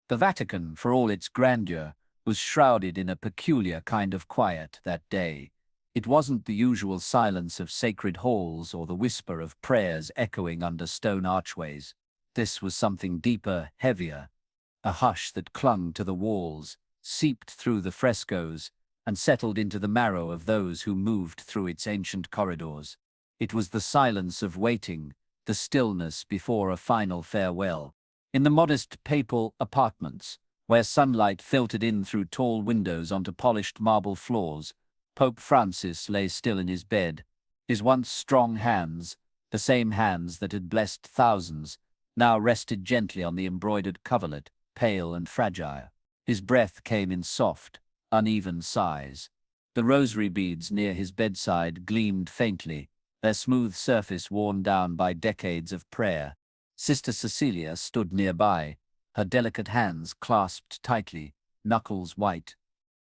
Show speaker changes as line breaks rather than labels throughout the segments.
The Vatican, for all its grandeur, was shrouded in a peculiar kind of quiet that day. It wasn't the usual silence of sacred halls or the whisper of prayers echoing under stone archways. This was something deeper, heavier, a hush that clung to the walls, seeped through the frescoes, and settled into the marrow of those who moved through its ancient corridors. It was the silence of waiting, the stillness before a final farewell. In the modest papal apartments, where sunlight filtered in through tall windows onto polished marble floors, Pope Francis lay still in his bed. His once strong hands, the same hands that had blessed thousands, now rested gently on the embroidered coverlet, pale and fragile. His breath came in soft, uneven sighs. The rosary beads near his bedside gleamed faintly, their smooth surface worn down by decades of prayer. Sister Cecilia stood nearby, her delicate hands clasped tightly, knuckles white.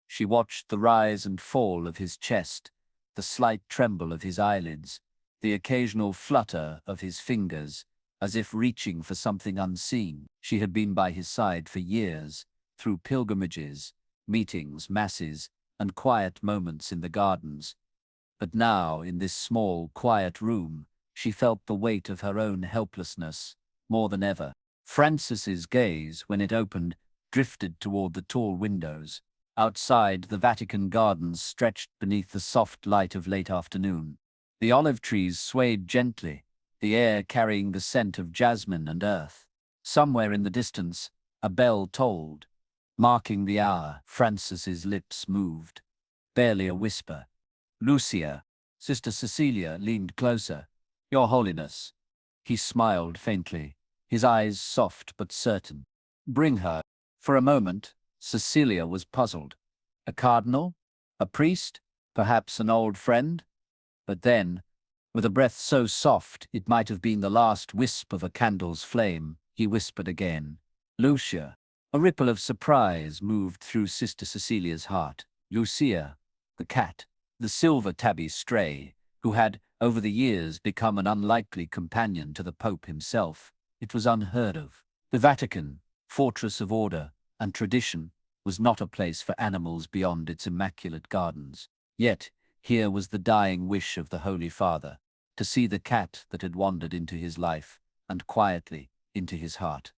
She watched the rise and fall of his chest, the slight tremble of his eyelids, the occasional flutter of his fingers, as if reaching for something unseen. She had been by his side for years, through pilgrimages, meetings, masses, and quiet moments in the gardens. But now, in this small, quiet room, she felt the weight of her own helplessness, more than ever. Francis's gaze, when it opened, drifted toward the tall windows. Outside, the Vatican gardens stretched beneath the soft light of late afternoon. The olive trees swayed gently, the air carrying the scent of jasmine and earth. Somewhere in the distance, a bell tolled, marking the hour. Francis's lips moved, barely a whisper. "Lucia." Sister Cecilia leaned closer. "Your Holiness." He smiled faintly, his eyes soft but certain. "Bring her." For a moment, Cecilia was puzzled. A cardinal? A priest? Perhaps an old friend? But then, with a breath so soft it might have been the last wisp of a candle's flame, he whispered again, "Lucia." A ripple of surprise moved through Sister Cecilia's heart. Lucia, the cat, the silver tabby stray, who had, over the years, become an unlikely companion to the Pope himself. It was unheard of. The Vatican, fortress of order and tradition, was not a place for animals beyond its immaculate gardens. Yet, here was the dying wish of the Holy Father, to see the cat that had wandered into his life, and quietly into his heart.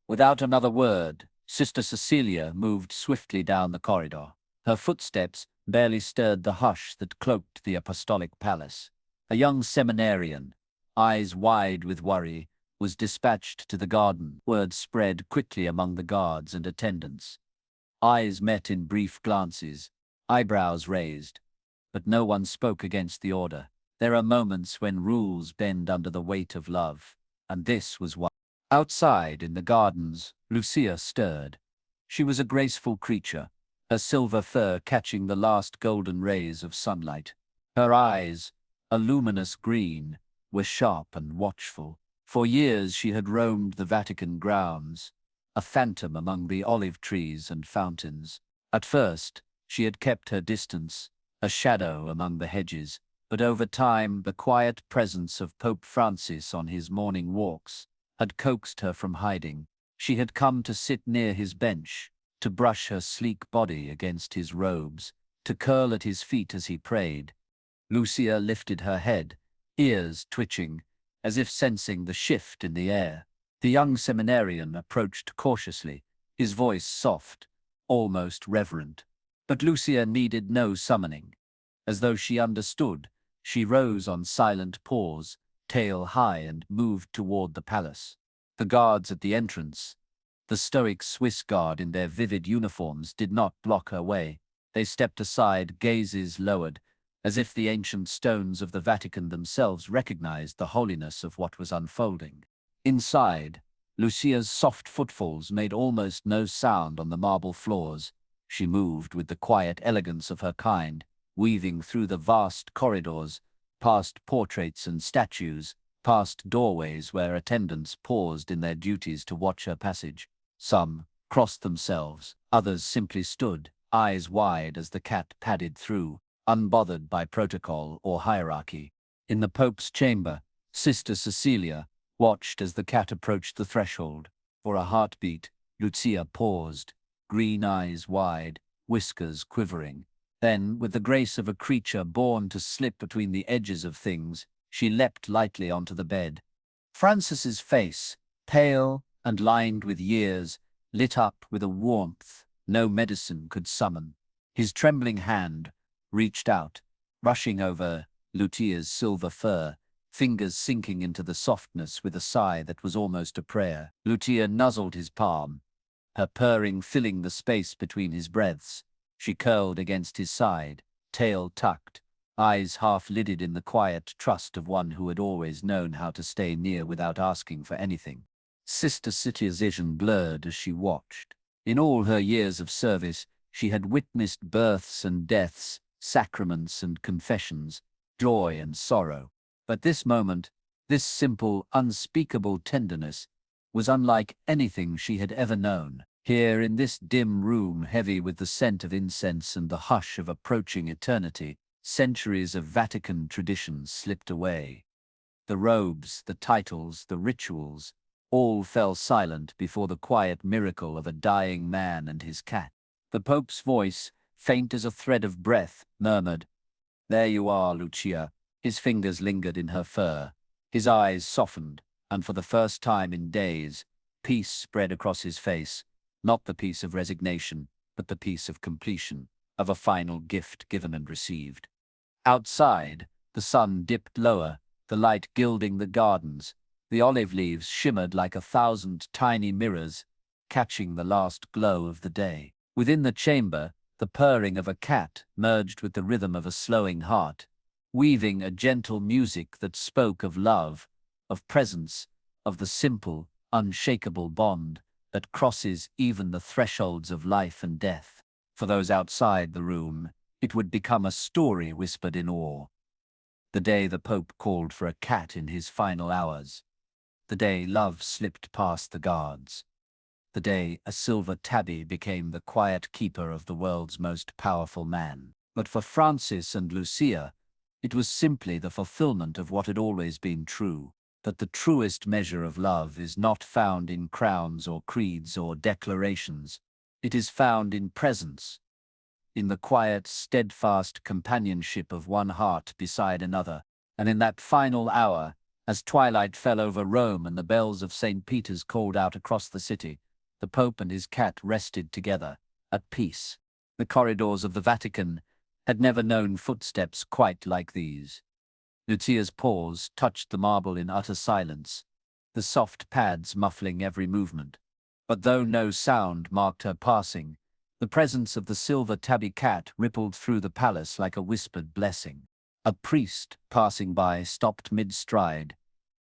Without another word, Sister Cecilia moved swiftly down the corridor. Her footsteps barely stirred the hush that cloaked the apostolic palace. A young seminarian, eyes wide with worry, was dispatched to the garden. Word spread quickly among the guards and attendants. Eyes met in brief glances, eyebrows raised, but no one spoke against the order. There are moments when rules bend under the weight of love, and this was one. Outside, in the gardens, Lucia stirred. She was a graceful creature, her silver fur catching the last golden rays of sunlight. Her eyes, a luminous green, were sharp and watchful. For years she had roamed the Vatican grounds, a phantom among the olive trees and fountains. At first, she had kept her distance, a shadow among the hedges, but over time the quiet presence of Pope Francis on his morning walks had coaxed her from hiding. She had come to sit near his bench, to brush her sleek body against his robes, to curl at his feet as he prayed. Lucia lifted her head, ears twitching, as if sensing the shift in the air. The young seminarian approached cautiously, his voice soft, almost reverent. But Lucia needed no summoning. As though she understood, she rose on silent paws, tail high, and moved toward the palace. The guards at the entrance, the stoic Swiss guard in their vivid uniforms, did not block her way. They stepped aside, gazes lowered, as if the ancient stones of the Vatican themselves recognized the holiness of what was unfolding. Inside, Lucia's soft footfalls made almost no sound on the marble floors. She moved with the quiet elegance of her kind, weaving through the vast corridors, past portraits and statues, past doorways where attendants paused in their duties to watch her passage. Some crossed themselves, others simply stood, eyes wide as the cat padded through, unbothered by protocol or hierarchy. In the Pope's chamber, Sister Cecilia watched as the cat approached the threshold. For a heartbeat, Lucia paused, green eyes wide, whiskers quivering. Then, with the grace of a creature born to slip between the edges of things, she leapt lightly onto the bed. Francis's face, pale and lined with years, lit up with a warmth no medicine could summon. His trembling hand reached out, rushing over Lucia's silver fur, fingers sinking into the softness with a sigh that was almost a prayer. Lucia nuzzled his palm, her purring filling the space between his breaths. She curled against his side, tail tucked, eyes half-lidded in the quiet trust of one who had always known how to stay near without asking for anything. Sister Cynthia's vision blurred as she watched. In all her years of service, she had witnessed births and deaths, sacraments and confessions, joy and sorrow. But this moment, this simple, unspeakable tenderness, was unlike anything she had ever known. Here, in this dim room heavy with the scent of incense and the hush of approaching eternity, centuries of Vatican traditions slipped away. The robes, the titles, the rituals, all fell silent before the quiet miracle of a dying man and his cat. The Pope's voice, faint as a thread of breath, murmured, "There you are, Lucia." His fingers lingered in her fur. His eyes softened, and for the first time in days, peace spread across his face, not the peace of resignation, but the peace of completion, of a final gift given and received. Outside, the sun dipped lower, the light gilding the gardens. The olive leaves shimmered like 1,000 tiny mirrors, catching the last glow of the day. Within the chamber, the purring of a cat merged with the rhythm of a slowing heart, weaving a gentle music that spoke of love, of presence, of the simple, unshakable bond that crosses even the thresholds of life and death. For those outside the room, it would become a story whispered in awe. The day the Pope called for a cat in his final hours. The day love slipped past the guards. The day a silver tabby became the quiet keeper of the world's most powerful man. But for Francis and Lucia, it was simply the fulfillment of what had always been true, that the truest measure of love is not found in crowns or creeds or declarations. It is found in presence, in the quiet, steadfast companionship of one heart beside another. And in that final hour, as twilight fell over Rome and the bells of St. Peter's called out across the city, the Pope and his cat rested together, at peace. The corridors of the Vatican had never known footsteps quite like these. Lucia's paws touched the marble in utter silence, the soft pads muffling every movement. But though no sound marked her passing, the presence of the silver tabby cat rippled through the palace like a whispered blessing. A priest, passing by, stopped mid-stride,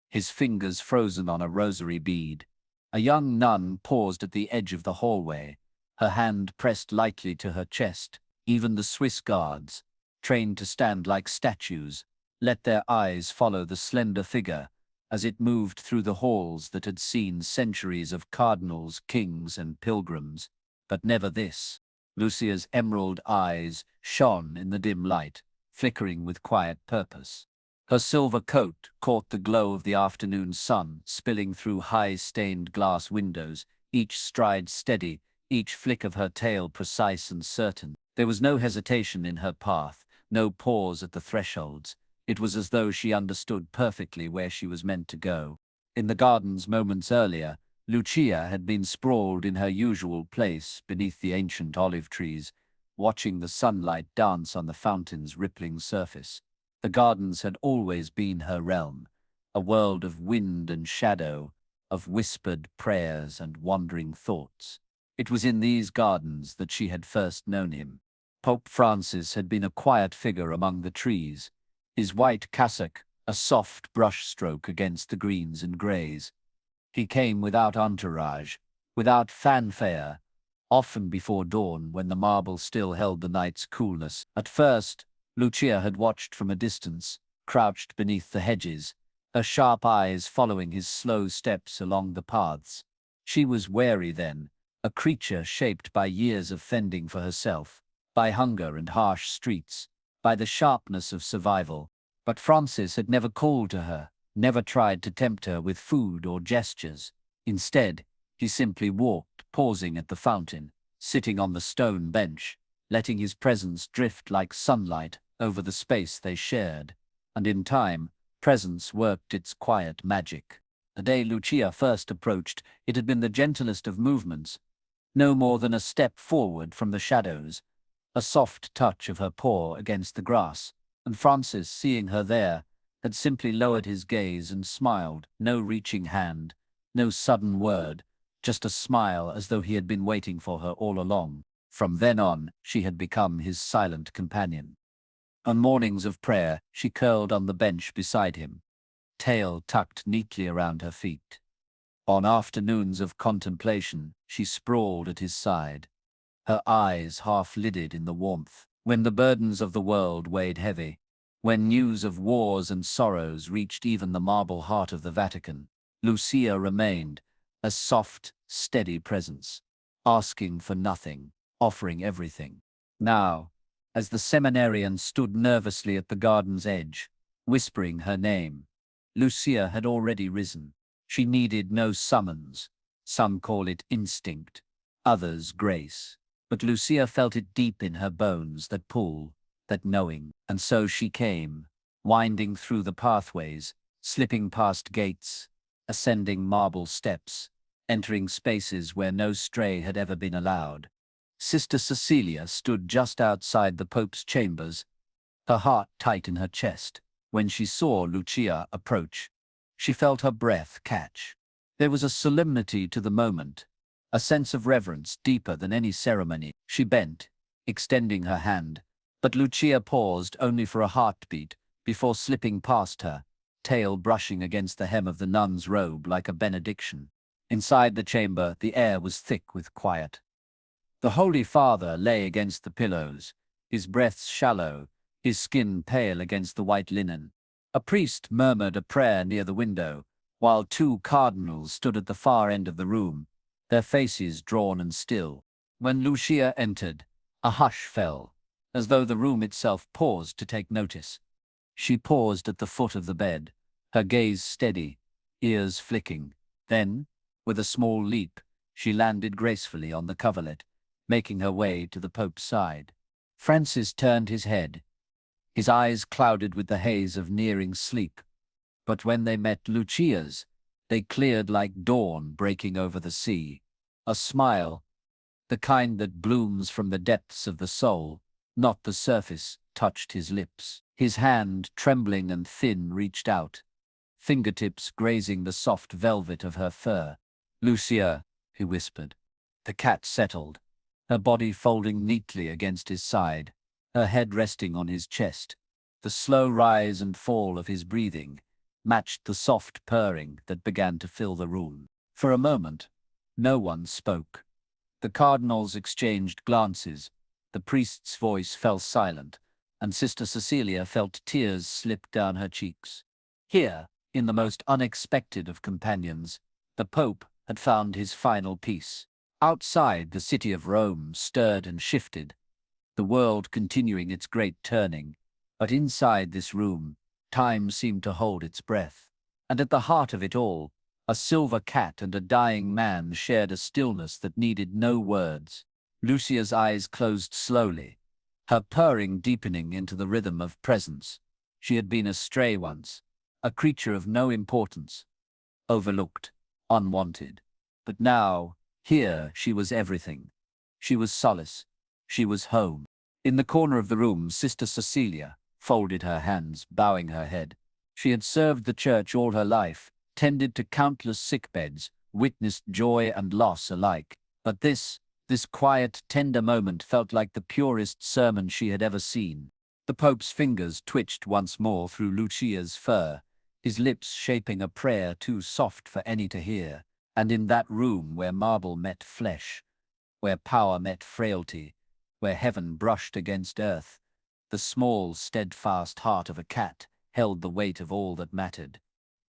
his fingers frozen on a rosary bead. A young nun paused at the edge of the hallway, her hand pressed lightly to her chest. Even the Swiss guards, trained to stand like statues, let their eyes follow the slender figure as it moved through the halls that had seen centuries of cardinals, kings, and pilgrims, but never this. Lucia's emerald eyes shone in the dim light, flickering with quiet purpose. Her silver coat caught the glow of the afternoon sun, spilling through high-stained glass windows, each stride steady, each flick of her tail precise and certain. There was no hesitation in her path, no pause at the thresholds. It was as though she understood perfectly where she was meant to go. In the gardens moments earlier, Lucia had been sprawled in her usual place beneath the ancient olive trees, watching the sunlight dance on the fountain's rippling surface. The gardens had always been her realm, a world of wind and shadow, of whispered prayers and wandering thoughts. It was in these gardens that she had first known him. Pope Francis had been a quiet figure among the trees, his white cassock a soft brushstroke against the greens and greys. He came without entourage, without fanfare, often before dawn when the marble still held the night's coolness. At first, Lucia had watched from a distance, crouched beneath the hedges, her sharp eyes following his slow steps along the paths. She was wary then, a creature shaped by years of fending for herself, by hunger and harsh streets, by the sharpness of survival. But Francis had never called to her, never tried to tempt her with food or gestures. Instead, he simply walked pausing at the fountain, sitting on the stone bench, letting his presence drift like sunlight over the space they shared. And in time, presence worked its quiet magic. The day Lucia first approached, it had been the gentlest of movements, no more than a step forward from the shadows, a soft touch of her paw against the grass, and Francis, seeing her there, had simply lowered his gaze and smiled, no reaching hand, no sudden word, just a smile as though he had been waiting for her all along. From then on, she had become his silent companion. On mornings of prayer, she curled on the bench beside him, tail tucked neatly around her feet. On afternoons of contemplation, she sprawled at his side, her eyes half-lidded in the warmth. When the burdens of the world weighed heavy, when news of wars and sorrows reached even the marble heart of the Vatican, Lucia remained, a soft, steady presence, asking for nothing, offering everything. Now, as the seminarian stood nervously at the garden's edge, whispering her name, Lucia had already risen. She needed no summons. Some call it instinct, others grace. But Lucia felt it deep in her bones, that pull, that knowing. And so she came, winding through the pathways, slipping past gates, ascending marble steps, entering spaces where no stray had ever been allowed. Sister Cecilia stood just outside the Pope's chambers, her heart tight in her chest. When she saw Lucia approach, she felt her breath catch. There was a solemnity to the moment, a sense of reverence deeper than any ceremony. She bent, extending her hand, but Lucia paused only for a heartbeat before slipping past her, tail brushing against the hem of the nun's robe like a benediction. Inside the chamber, the air was thick with quiet. The Holy Father lay against the pillows, his breaths shallow, his skin pale against the white linen. A priest murmured a prayer near the window, while two cardinals stood at the far end of the room, their faces drawn and still. When Lucia entered, a hush fell, as though the room itself paused to take notice. She paused at the foot of the bed, her gaze steady, ears flicking. Then, with a small leap, she landed gracefully on the coverlet, making her way to the Pope's side. Francis turned his head, his eyes clouded with the haze of nearing sleep. But when they met Lucia's, they cleared like dawn breaking over the sea. A smile, the kind that blooms from the depths of the soul, not the surface, touched his lips. His hand, trembling and thin, reached out, fingertips grazing the soft velvet of her fur. "Lucia," he whispered. The cat settled, her body folding neatly against his side, her head resting on his chest. The slow rise and fall of his breathing matched the soft purring that began to fill the room. For a moment, no one spoke. The cardinals exchanged glances, the priest's voice fell silent, and Sister Cecilia felt tears slip down her cheeks. Here, in the most unexpected of companions, the Pope had found his final peace. Outside, the city of Rome stirred and shifted, the world continuing its great turning. But inside this room, time seemed to hold its breath. And at the heart of it all, a silver cat and a dying man shared a stillness that needed no words. Lucia's eyes closed slowly, her purring deepening into the rhythm of presence. She had been a stray once, a creature of no importance, overlooked, unwanted. But now, here, she was everything. She was solace. She was home. In the corner of the room, Sister Cecilia folded her hands, bowing her head. She had served the church all her life, tended to countless sickbeds, witnessed joy and loss alike. But this quiet, tender moment felt like the purest sermon she had ever seen. The Pope's fingers twitched once more through Lucia's fur, his lips shaping a prayer too soft for any to hear. And in that room where marble met flesh, where power met frailty, where heaven brushed against earth, the small, steadfast heart of a cat held the weight of all that mattered.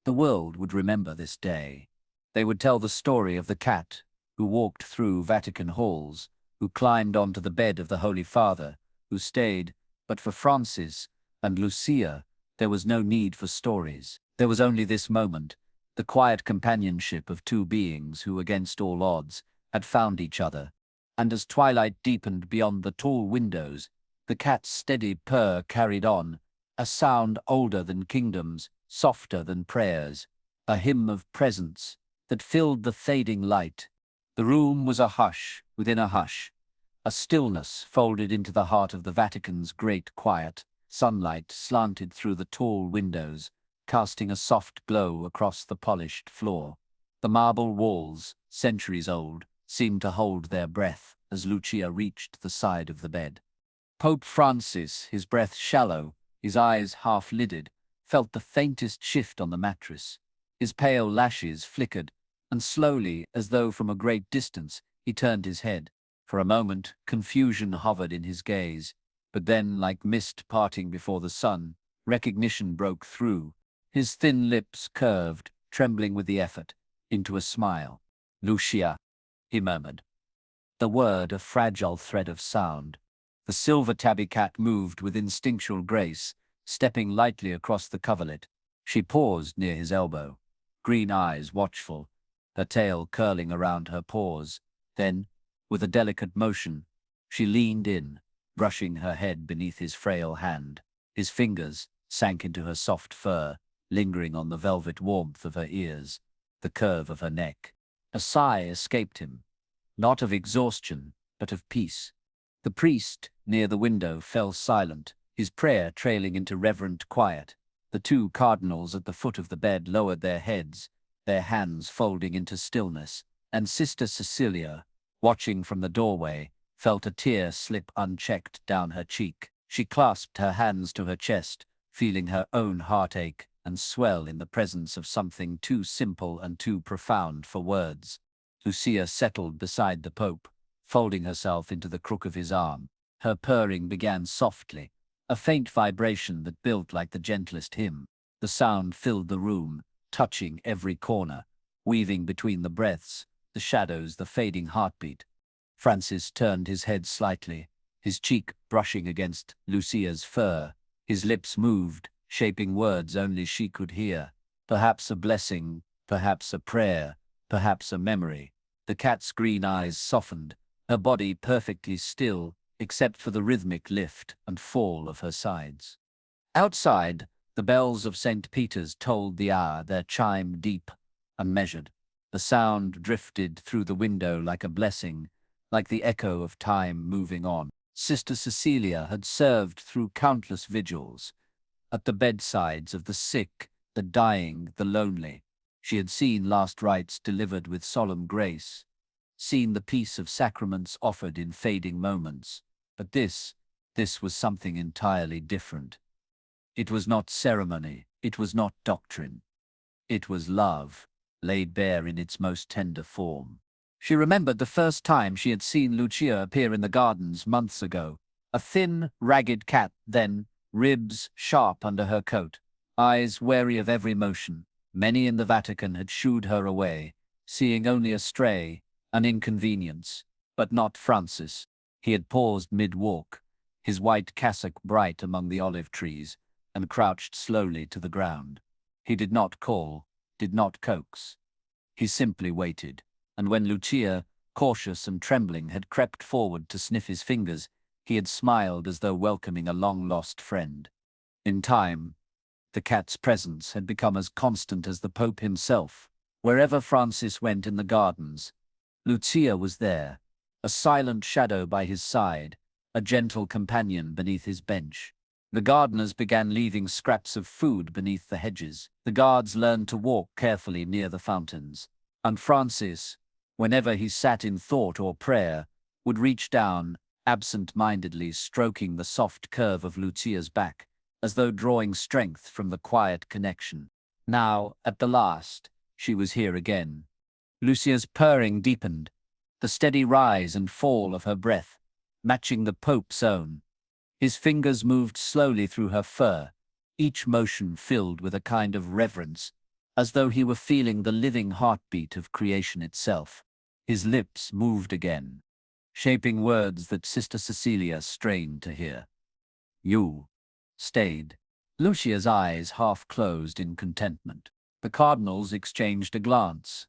The world would remember this day. They would tell the story of the cat who walked through Vatican halls, who climbed onto the bed of the Holy Father, who stayed. But for Francis and Lucia, there was no need for stories. There was only this moment, the quiet companionship of two beings who, against all odds, had found each other, and as twilight deepened beyond the tall windows, the cat's steady purr carried on, a sound older than kingdoms, softer than prayers, a hymn of presence that filled the fading light. The room was a hush within a hush, a stillness folded into the heart of the Vatican's great quiet. Sunlight slanted through the tall windows, casting a soft glow across the polished floor. The marble walls, centuries old, seemed to hold their breath as Lucia reached the side of the bed. Pope Francis, his breath shallow, his eyes half-lidded, felt the faintest shift on the mattress. His pale lashes flickered, and slowly, as though from a great distance, he turned his head. For a moment, confusion hovered in his gaze, but then, like mist parting before the sun, recognition broke through. His thin lips curved, trembling with the effort, into a smile. "Lucia," he murmured. The word a fragile thread of sound. The silver tabby cat moved with instinctual grace, stepping lightly across the coverlet. She paused near his elbow, green eyes watchful, her tail curling around her paws. Then, with a delicate motion, she leaned in, brushing her head beneath his frail hand. His fingers sank into her soft fur, lingering on the velvet warmth of her ears, the curve of her neck. A sigh escaped him, not of exhaustion, but of peace. The priest, near the window, fell silent, his prayer trailing into reverent quiet. The two cardinals at the foot of the bed lowered their heads, their hands folding into stillness, and Sister Cecilia, watching from the doorway, felt a tear slip unchecked down her cheek. She clasped her hands to her chest, feeling her own heart ache and swell in the presence of something too simple and too profound for words. Lucia settled beside the Pope, folding herself into the crook of his arm. Her purring began softly, a faint vibration that built like the gentlest hymn. The sound filled the room, touching every corner, weaving between the breaths, the shadows, the fading heartbeat. Francis turned his head slightly, his cheek brushing against Lucia's fur. His lips moved, shaping words only she could hear. Perhaps a blessing, perhaps a prayer, perhaps a memory. The cat's green eyes softened, her body perfectly still, except for the rhythmic lift and fall of her sides. Outside, the bells of St. Peter's tolled the hour, their chime deep and measured. The sound drifted through the window like a blessing, like the echo of time moving on. Sister Cecilia had served through countless vigils, at the bedsides of the sick, the dying, the lonely. She had seen last rites delivered with solemn grace, seen the peace of sacraments offered in fading moments. But this was something entirely different. It was not ceremony, it was not doctrine. It was love, laid bare in its most tender form. She remembered the first time she had seen Lucia appear in the gardens months ago. A thin, ragged cat then, ribs sharp under her coat, eyes wary of every motion. Many in the Vatican had shooed her away, seeing only a stray, an inconvenience. But not Francis. He had paused mid-walk, his white cassock bright among the olive trees, and crouched slowly to the ground. He did not call, did not coax. He simply waited, and when Lucia, cautious and trembling, had crept forward to sniff his fingers, he had smiled as though welcoming a long-lost friend. In time, the cat's presence had become as constant as the Pope himself. Wherever Francis went in the gardens, Lucia was there, a silent shadow by his side, a gentle companion beneath his bench. The gardeners began leaving scraps of food beneath the hedges. The guards learned to walk carefully near the fountains. And Francis, whenever he sat in thought or prayer, would reach down, absent-mindedly stroking the soft curve of Lucia's back, as though drawing strength from the quiet connection. Now, at the last, she was here again. Lucia's purring deepened, the steady rise and fall of her breath, matching the Pope's own. His fingers moved slowly through her fur, each motion filled with a kind of reverence, as though he were feeling the living heartbeat of creation itself. His lips moved again, shaping words that Sister Cecilia strained to hear. "You stayed." Lucia's eyes half closed in contentment. The cardinals exchanged a glance.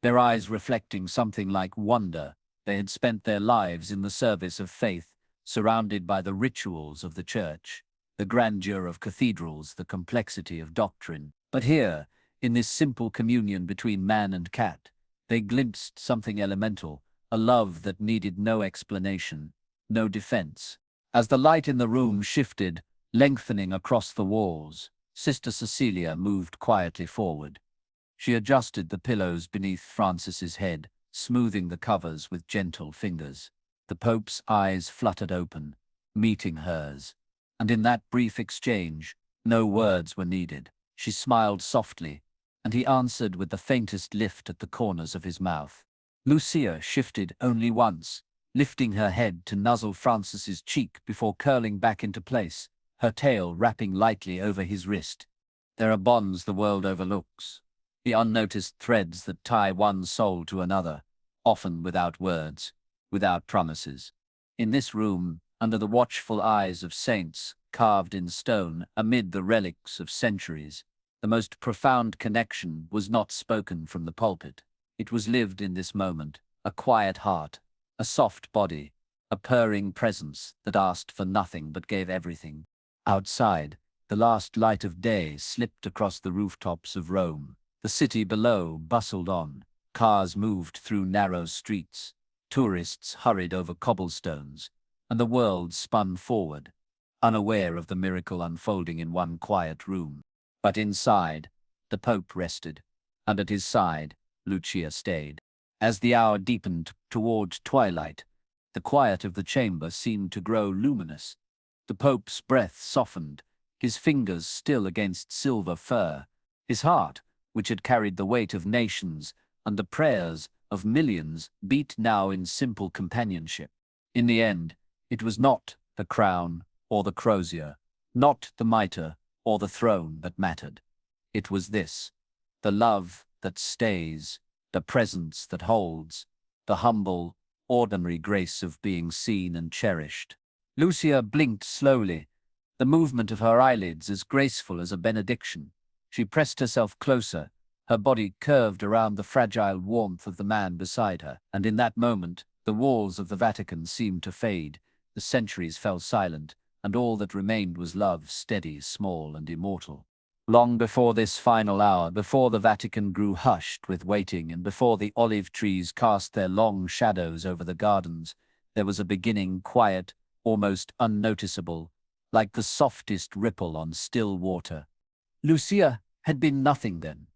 their eyes reflecting something like wonder. They had spent their lives in the service of faith, surrounded by the rituals of the church, the grandeur of cathedrals, the complexity of doctrine. But here, in this simple communion between man and cat, they glimpsed something elemental, a love that needed no explanation, no defense. As the light in the room shifted, lengthening across the walls, Sister Cecilia moved quietly forward. She adjusted the pillows beneath Francis's head, smoothing the covers with gentle fingers. The Pope's eyes fluttered open, meeting hers, and in that brief exchange, no words were needed. She smiled softly, and he answered with the faintest lift at the corners of his mouth. Lucia shifted only once, lifting her head to nuzzle Francis's cheek before curling back into place, her tail wrapping lightly over his wrist. There are bonds the world overlooks, the unnoticed threads that tie one soul to another, often without words, without promises. In this room, under the watchful eyes of saints, carved in stone, amid the relics of centuries, the most profound connection was not spoken from the pulpit. It was lived in this moment, a quiet heart, a soft body, a purring presence that asked for nothing but gave everything. Outside, the last light of day slipped across the rooftops of Rome. The city below bustled on. Cars moved through narrow streets. Tourists hurried over cobblestones, and the world spun forward, unaware of the miracle unfolding in one quiet room. But inside, the Pope rested, and at his side, Lucia stayed. As the hour deepened toward twilight, the quiet of the chamber seemed to grow luminous. The Pope's breath softened, his fingers still against silver fur. His heart, which had carried the weight of nations and the prayers of millions, beat now in simple companionship. In the end, it was not the crown or the crozier, not the mitre or the throne that mattered. It was this, the love that stays, the presence that holds, the humble, ordinary grace of being seen and cherished. Lucia blinked slowly, the movement of her eyelids as graceful as a benediction. She pressed herself closer, her body curved around the fragile warmth of the man beside her, and in that moment, the walls of the Vatican seemed to fade, the centuries fell silent, and all that remained was love, steady, small, and immortal. Long before this final hour, before the Vatican grew hushed with waiting, and before the olive trees cast their long shadows over the gardens, there was a beginning, quiet, almost unnoticeable, like the softest ripple on still water. Lucia had been nothing then,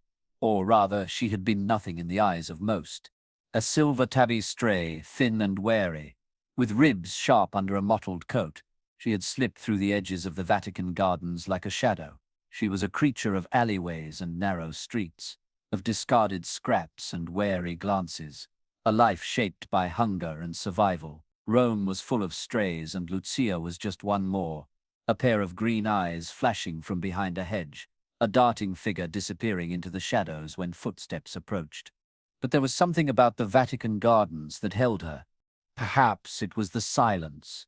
or rather, she had been nothing in the eyes of most. A silver tabby stray, thin and wary, with ribs sharp under a mottled coat, she had slipped through the edges of the Vatican gardens like a shadow. She was a creature of alleyways and narrow streets, of discarded scraps and wary glances, a life shaped by hunger and survival. Rome was full of strays, and Lucia was just one more, a pair of green eyes flashing from behind a hedge, a darting figure disappearing into the shadows when footsteps approached. But there was something about the Vatican gardens that held her. Perhaps it was the silence,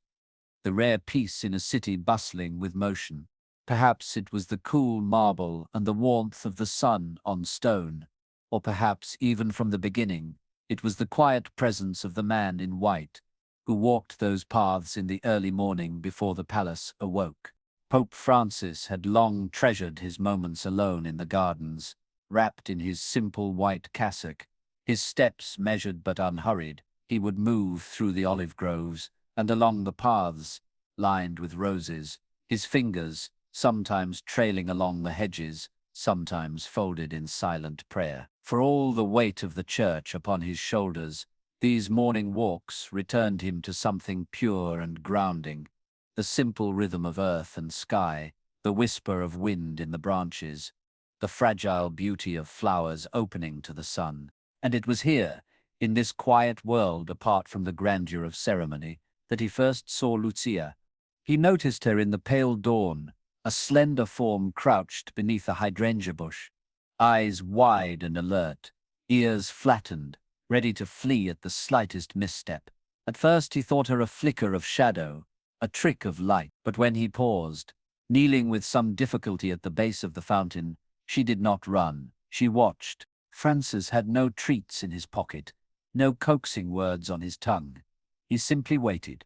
the rare peace in a city bustling with motion. Perhaps it was the cool marble and the warmth of the sun on stone. Or perhaps, even from the beginning, it was the quiet presence of the man in white, who walked those paths in the early morning before the palace awoke. Pope Francis had long treasured his moments alone in the gardens, wrapped in his simple white cassock, his steps measured but unhurried. He would move through the olive groves and along the paths lined with roses, his fingers sometimes trailing along the hedges, sometimes folded in silent prayer. For all the weight of the church upon his shoulders, these morning walks returned him to something pure and grounding, the simple rhythm of earth and sky, the whisper of wind in the branches, the fragile beauty of flowers opening to the sun. And it was here, in this quiet world apart from the grandeur of ceremony, that he first saw Lucia. He noticed her in the pale dawn, a slender form crouched beneath a hydrangea bush, eyes wide and alert, ears flattened, ready to flee at the slightest misstep. At first he thought her a flicker of shadow, a trick of light, but when he paused, kneeling with some difficulty at the base of the fountain, she did not run. She watched, Francis had no treats in his pocket, no coaxing words on his tongue. He simply waited.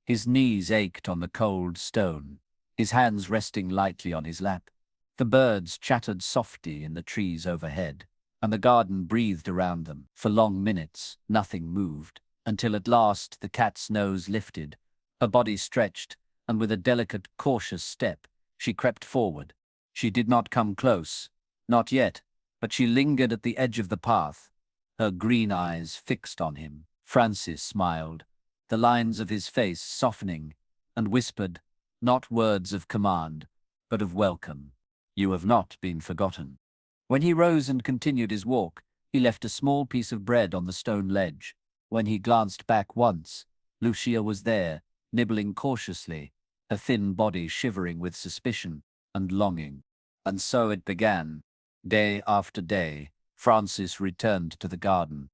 His knees ached on the cold stone, his hands resting lightly on his lap. The birds chattered softly in the trees overhead, and the garden breathed around them. For long minutes, nothing moved, until at last the cat's nose lifted, her body stretched, and with a delicate, cautious step, she crept forward. She did not come close, not yet, but she lingered at the edge of the path, her green eyes fixed on him. Francis smiled, the lines of his face softening, and whispered, not words of command, but of welcome. You have not been forgotten. When he rose and continued his walk, he left a small piece of bread on the stone ledge. When he glanced back once, Lucia was there, nibbling cautiously, her thin body shivering with suspicion and longing. And so it began. Day after day, Francis returned to the garden.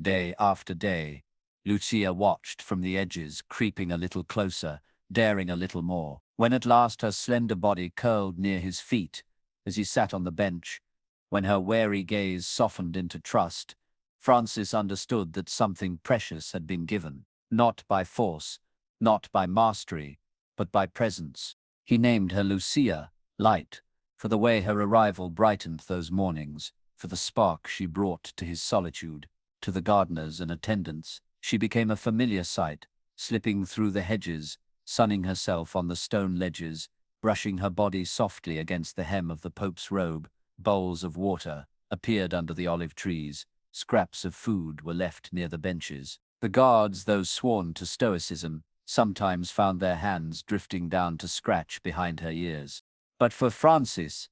Day after day, Lucia watched from the edges, creeping a little closer, daring a little more. When at last her slender body curled near his feet, as he sat on the bench, when her wary gaze softened into trust, Francis understood that something precious had been given, not by force, not by mastery, but by presence. He named her Lucia, light, for the way her arrival brightened those mornings, for the spark she brought to his solitude. To the gardeners and attendants, she became a familiar sight, slipping through the hedges, sunning herself on the stone ledges, brushing her body softly against the hem of the Pope's robe. Bowls of water appeared under the olive trees, scraps of food were left near the benches. The guards, those sworn to stoicism, sometimes found their hands drifting down to scratch behind her ears. But for Francis,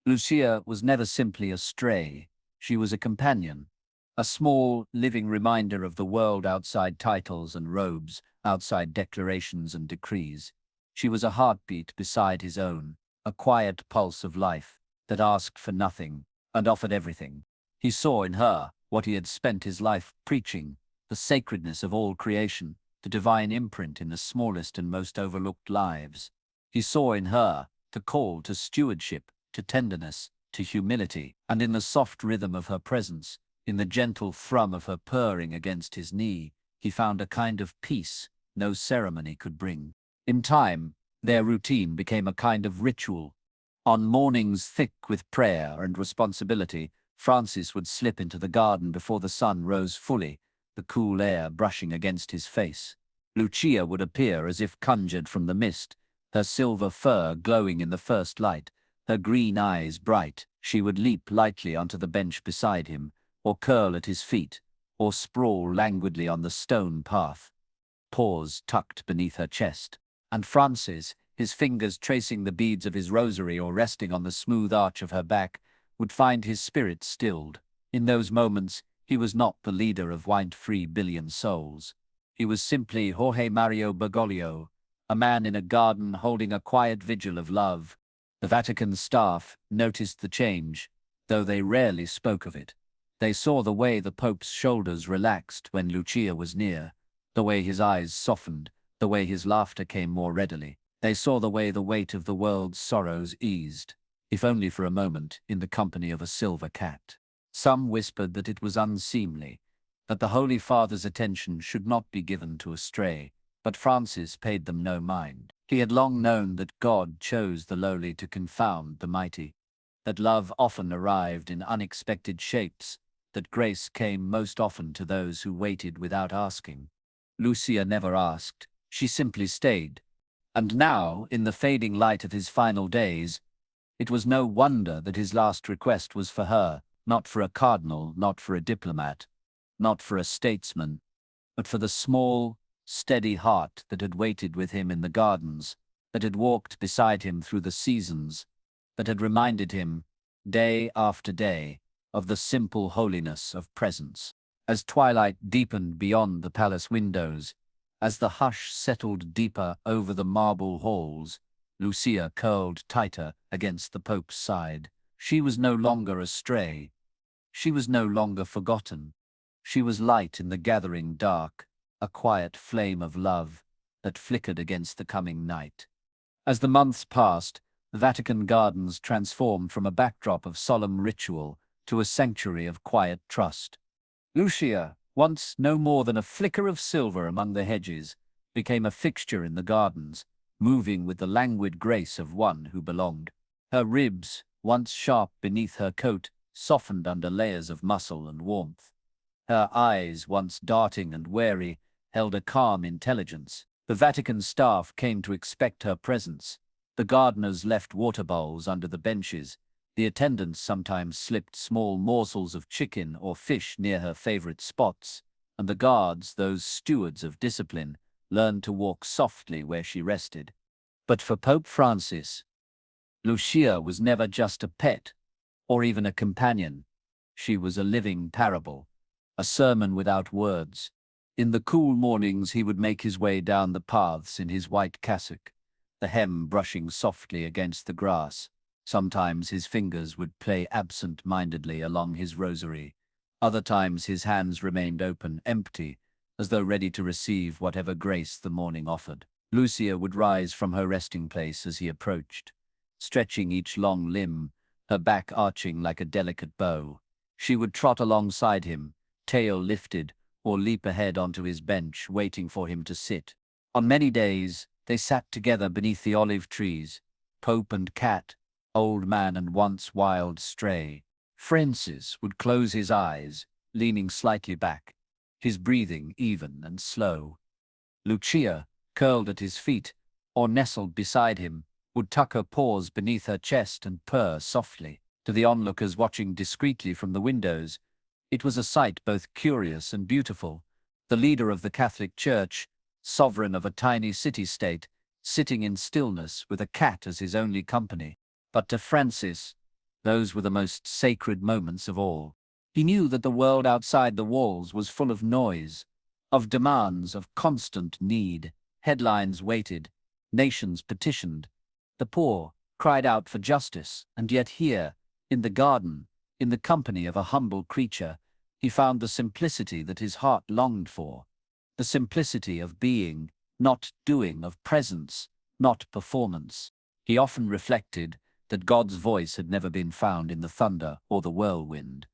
Lucia was never simply a stray. She was a companion, a small, living reminder of the world outside titles and robes, outside declarations and decrees. She was a heartbeat beside his own, a quiet pulse of life that asked for nothing and offered everything. He saw in her what he had spent his life preaching, the sacredness of all creation, the divine imprint in the smallest and most overlooked lives. He saw in her the call to stewardship, to tenderness, to humility, and in the soft rhythm of her presence, in the gentle thrum of her purring against his knee, he found a kind of peace no ceremony could bring. In time, their routine became a kind of ritual. On mornings thick with prayer and responsibility, Francis would slip into the garden before the sun rose fully, the cool air brushing against his face. Lucia would appear as if conjured from the mist, her silver fur glowing in the first light, her green eyes bright. She would leap lightly onto the bench beside him, or curl at his feet, or sprawl languidly on the stone path, paws tucked beneath her chest. And Francis, his fingers tracing the beads of his rosary or resting on the smooth arch of her back, would find his spirit stilled. In those moments, he was not the leader of 1.3 billion souls. He was simply Jorge Mario Bergoglio, a man in a garden holding a quiet vigil of love. The Vatican staff noticed the change, though they rarely spoke of it. They saw the way the Pope's shoulders relaxed when Lucia was near, the way his eyes softened, the way his laughter came more readily. They saw the way the weight of the world's sorrows eased, if only for a moment, in the company of a silver cat. Some whispered that it was unseemly, that the Holy Father's attention should not be given to a stray, but Francis paid them no mind. He had long known that God chose the lowly to confound the mighty, that love often arrived in unexpected shapes, that grace came most often to those who waited without asking. Lucia never asked, she simply stayed. And now, in the fading light of his final days, it was no wonder that his last request was for her, not for a cardinal, not for a diplomat, not for a statesman, but for the small, steady heart that had waited with him in the gardens, that had walked beside him through the seasons, that had reminded him, day after day, of the simple holiness of presence. As twilight deepened beyond the palace windows, as the hush settled deeper over the marble halls, Lucia curled tighter against the Pope's side. She was no longer a stray. She was no longer forgotten. She was light in the gathering dark, a quiet flame of love that flickered against the coming night. As the months passed, the Vatican gardens transformed from a backdrop of solemn ritual to a sanctuary of quiet trust. Lucia, once no more than a flicker of silver among the hedges, became a fixture in the gardens, moving with the languid grace of one who belonged. Her ribs, once sharp beneath her coat, softened under layers of muscle and warmth. Her eyes, once darting and wary, held a calm intelligence. The Vatican staff came to expect her presence. The gardeners left water bowls under the benches. The attendants sometimes slipped small morsels of chicken or fish near her favorite spots, and the guards, those stewards of discipline, learned to walk softly where she rested. But for Pope Francis, Lucia was never just a pet, or even a companion. She was a living parable, a sermon without words. In the cool mornings he would make his way down the paths in his white cassock, the hem brushing softly against the grass. Sometimes his fingers would play absent-mindedly along his rosary. Other times his hands remained open, empty, as though ready to receive whatever grace the morning offered. Lucia would rise from her resting place as he approached, stretching each long limb, her back arching like a delicate bow. She would trot alongside him, tail lifted, or leap ahead onto his bench, waiting for him to sit. On many days, they sat together beneath the olive trees, Pope and cat, old man and once wild stray. Francis would close his eyes, leaning slightly back, his breathing even and slow. Lucia, curled at his feet, or nestled beside him, would tuck her paws beneath her chest and purr softly. To the onlookers watching discreetly from the windows, it was a sight both curious and beautiful. The leader of the Catholic Church, sovereign of a tiny city-state, sitting in stillness with a cat as his only company. But to Francis, those were the most sacred moments of all. He knew that the world outside the walls was full of noise, of demands, of constant need. Headlines waited, nations petitioned, the poor cried out for justice, and yet here, in the garden, in the company of a humble creature, he found the simplicity that his heart longed for. The simplicity of being, not doing, of presence, not performance. He often reflected that God's voice had never been found in the thunder or the whirlwind,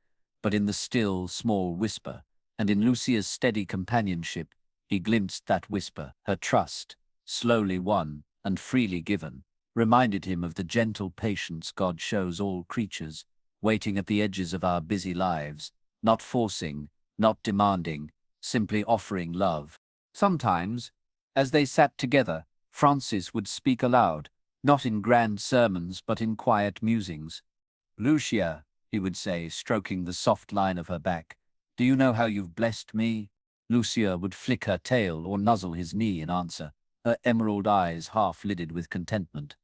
but in the still, small whisper, and in Lucia's steady companionship, he glimpsed that whisper. Her trust, slowly won and freely given, reminded him of the gentle patience God shows all creatures, waiting at the edges of our busy lives, not forcing, not demanding, simply offering love. Sometimes, as they sat together, Francis would speak aloud, not in grand sermons but in quiet musings. "Lucia," he would say, stroking the soft line of her back, "do you know how you've blessed me?" Lucia would flick her tail or nuzzle his knee in answer, her emerald eyes half-lidded with contentment.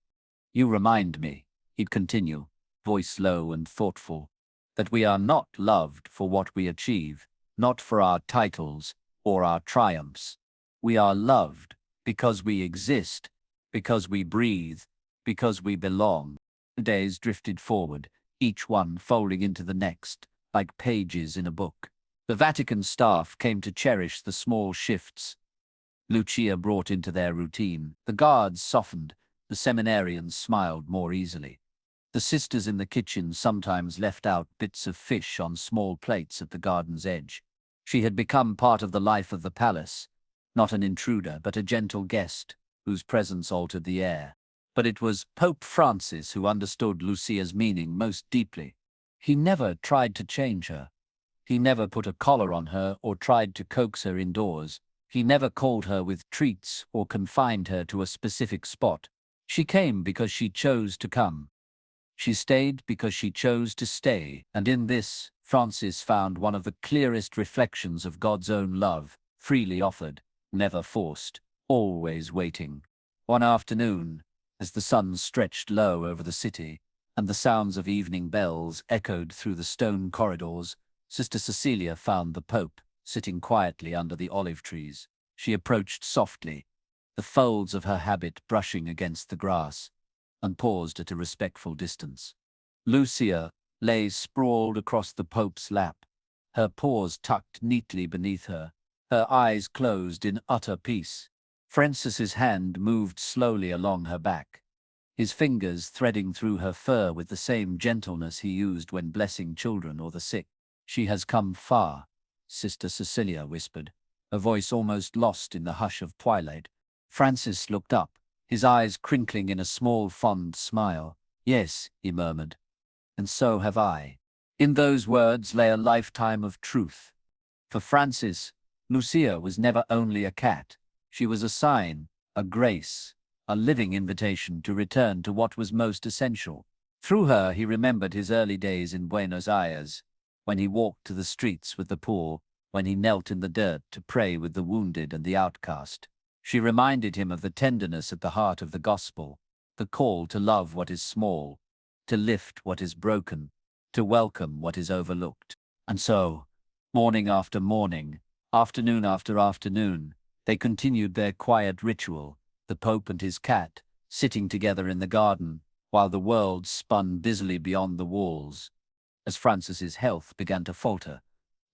"You remind me," he'd continue, voice low and thoughtful, "that we are not loved for what we achieve, not for our titles or our triumphs. We are loved because we exist, because we breathe, because we belong." The days drifted forward, each one folding into the next, like pages in a book. The Vatican staff came to cherish the small shifts Lucia brought into their routine. The guards softened, the seminarians smiled more easily. The sisters in the kitchen sometimes left out bits of fish on small plates at the garden's edge. She had become part of the life of the palace, not an intruder but a gentle guest, whose presence altered the air. But it was Pope Francis who understood Lucia's meaning most deeply. He never tried to change her. He never put a collar on her or tried to coax her indoors. He never called her with treats or confined her to a specific spot. She came because she chose to come. She stayed because she chose to stay, and in this, Francis found one of the clearest reflections of God's own love, freely offered, never forced, always waiting. One afternoon, as the sun stretched low over the city, and the sounds of evening bells echoed through the stone corridors, Sister Cecilia found the Pope sitting quietly under the olive trees. She approached softly, the folds of her habit brushing against the grass, and paused at a respectful distance. Lucia lay sprawled across the Pope's lap, her paws tucked neatly beneath her, her eyes closed in utter peace. Francis's hand moved slowly along her back, his fingers threading through her fur with the same gentleness he used when blessing children or the sick. "She has come far," Sister Cecilia whispered, her voice almost lost in the hush of twilight. Francis looked up, his eyes crinkling in a small, fond smile. "Yes," he murmured, "and so have I." In those words lay a lifetime of truth. For Francis, Lucia was never only a cat. She was a sign, a grace, a living invitation to return to what was most essential. Through her he remembered his early days in Buenos Aires, when he walked to the streets with the poor, when he knelt in the dirt to pray with the wounded and the outcast. She reminded him of the tenderness at the heart of the gospel, the call to love what is small, to lift what is broken, to welcome what is overlooked. And so, morning after morning, afternoon after afternoon, they continued their quiet ritual, the Pope and his cat, sitting together in the garden, while the world spun busily beyond the walls. As Francis's health began to falter,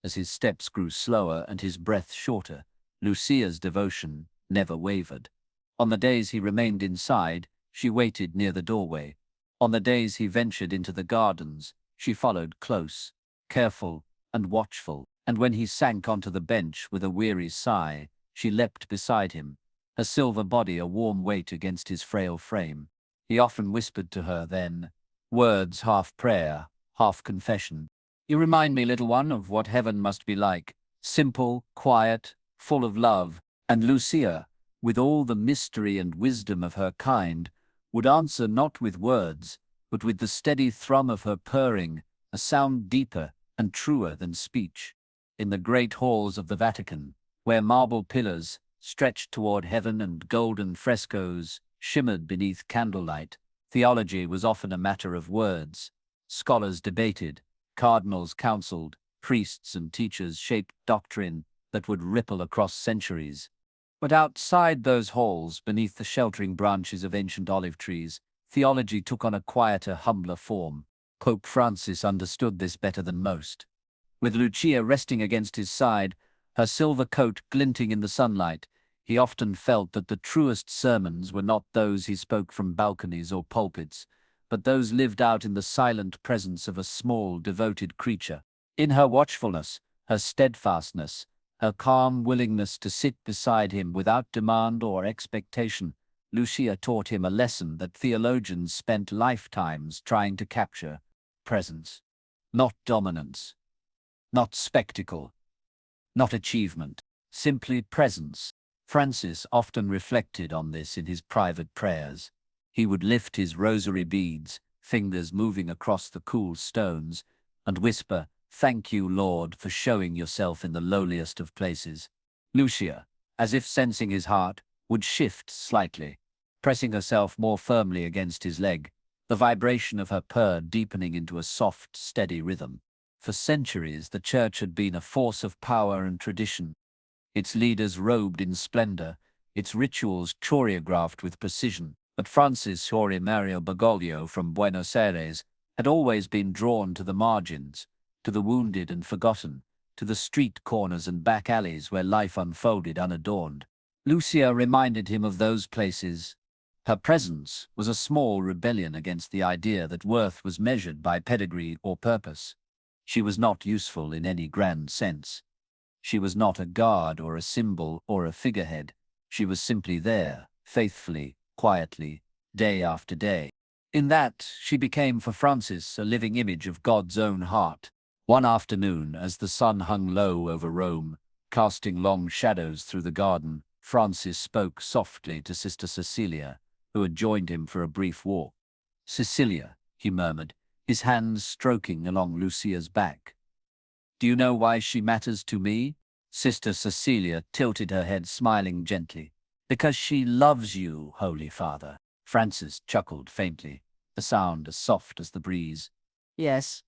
as his steps grew slower and his breath shorter, Lucia's devotion never wavered. On the days he remained inside, she waited near the doorway. On the days he ventured into the gardens, she followed close, careful and watchful. And when he sank onto the bench with a weary sigh, she leapt beside him, her silver body a warm weight against his frail frame. He often whispered to her then, words half prayer, half confession. "You remind me, little one, of what heaven must be like, simple, quiet, full of love." And Lucia, with all the mystery and wisdom of her kind, would answer not with words, but with the steady thrum of her purring, a sound deeper and truer than speech. In the great halls of the Vatican, where marble pillars, stretched toward heaven and golden frescoes, shimmered beneath candlelight, theology was often a matter of words. Scholars debated, cardinals counseled, priests and teachers shaped doctrine that would ripple across centuries. But outside those halls, beneath the sheltering branches of ancient olive trees, theology took on a quieter, humbler form. Pope Francis understood this better than most. With Lucia resting against his side, her silver coat glinting in the sunlight, he often felt that the truest sermons were not those he spoke from balconies or pulpits, but those lived out in the silent presence of a small, devoted creature. In her watchfulness, her steadfastness, her calm willingness to sit beside him without demand or expectation, Lucia taught him a lesson that theologians spent lifetimes trying to capture: presence, not dominance, not spectacle, not achievement, simply presence. Francis often reflected on this in his private prayers. He would lift his rosary beads, fingers moving across the cool stones, and whisper, "Thank you, Lord, for showing yourself in the lowliest of places." Lucia, as if sensing his heart, would shift slightly, pressing herself more firmly against his leg, the vibration of her purr deepening into a soft, steady rhythm. For centuries, the Church had been a force of power and tradition, its leaders robed in splendor, its rituals choreographed with precision. But Francis Jorge Mario Bergoglio from Buenos Aires had always been drawn to the margins, to the wounded and forgotten, to the street corners and back alleys where life unfolded unadorned. Lucia reminded him of those places. Her presence was a small rebellion against the idea that worth was measured by pedigree or purpose. She was not useful in any grand sense. She was not a guard or a symbol or a figurehead. She was simply there, faithfully, quietly, day after day. In that, she became for Francis a living image of God's own heart. One afternoon, as the sun hung low over Rome, casting long shadows through the garden, Francis spoke softly to Sister Cecilia, who had joined him for a brief walk. "Cecilia," he murmured, his hands stroking along Lucia's back. "Do you know why she matters to me?" Sister Cecilia tilted her head, smiling gently. "Because she loves you, Holy Father." Francis chuckled faintly, the sound as soft as the breeze. "Yes,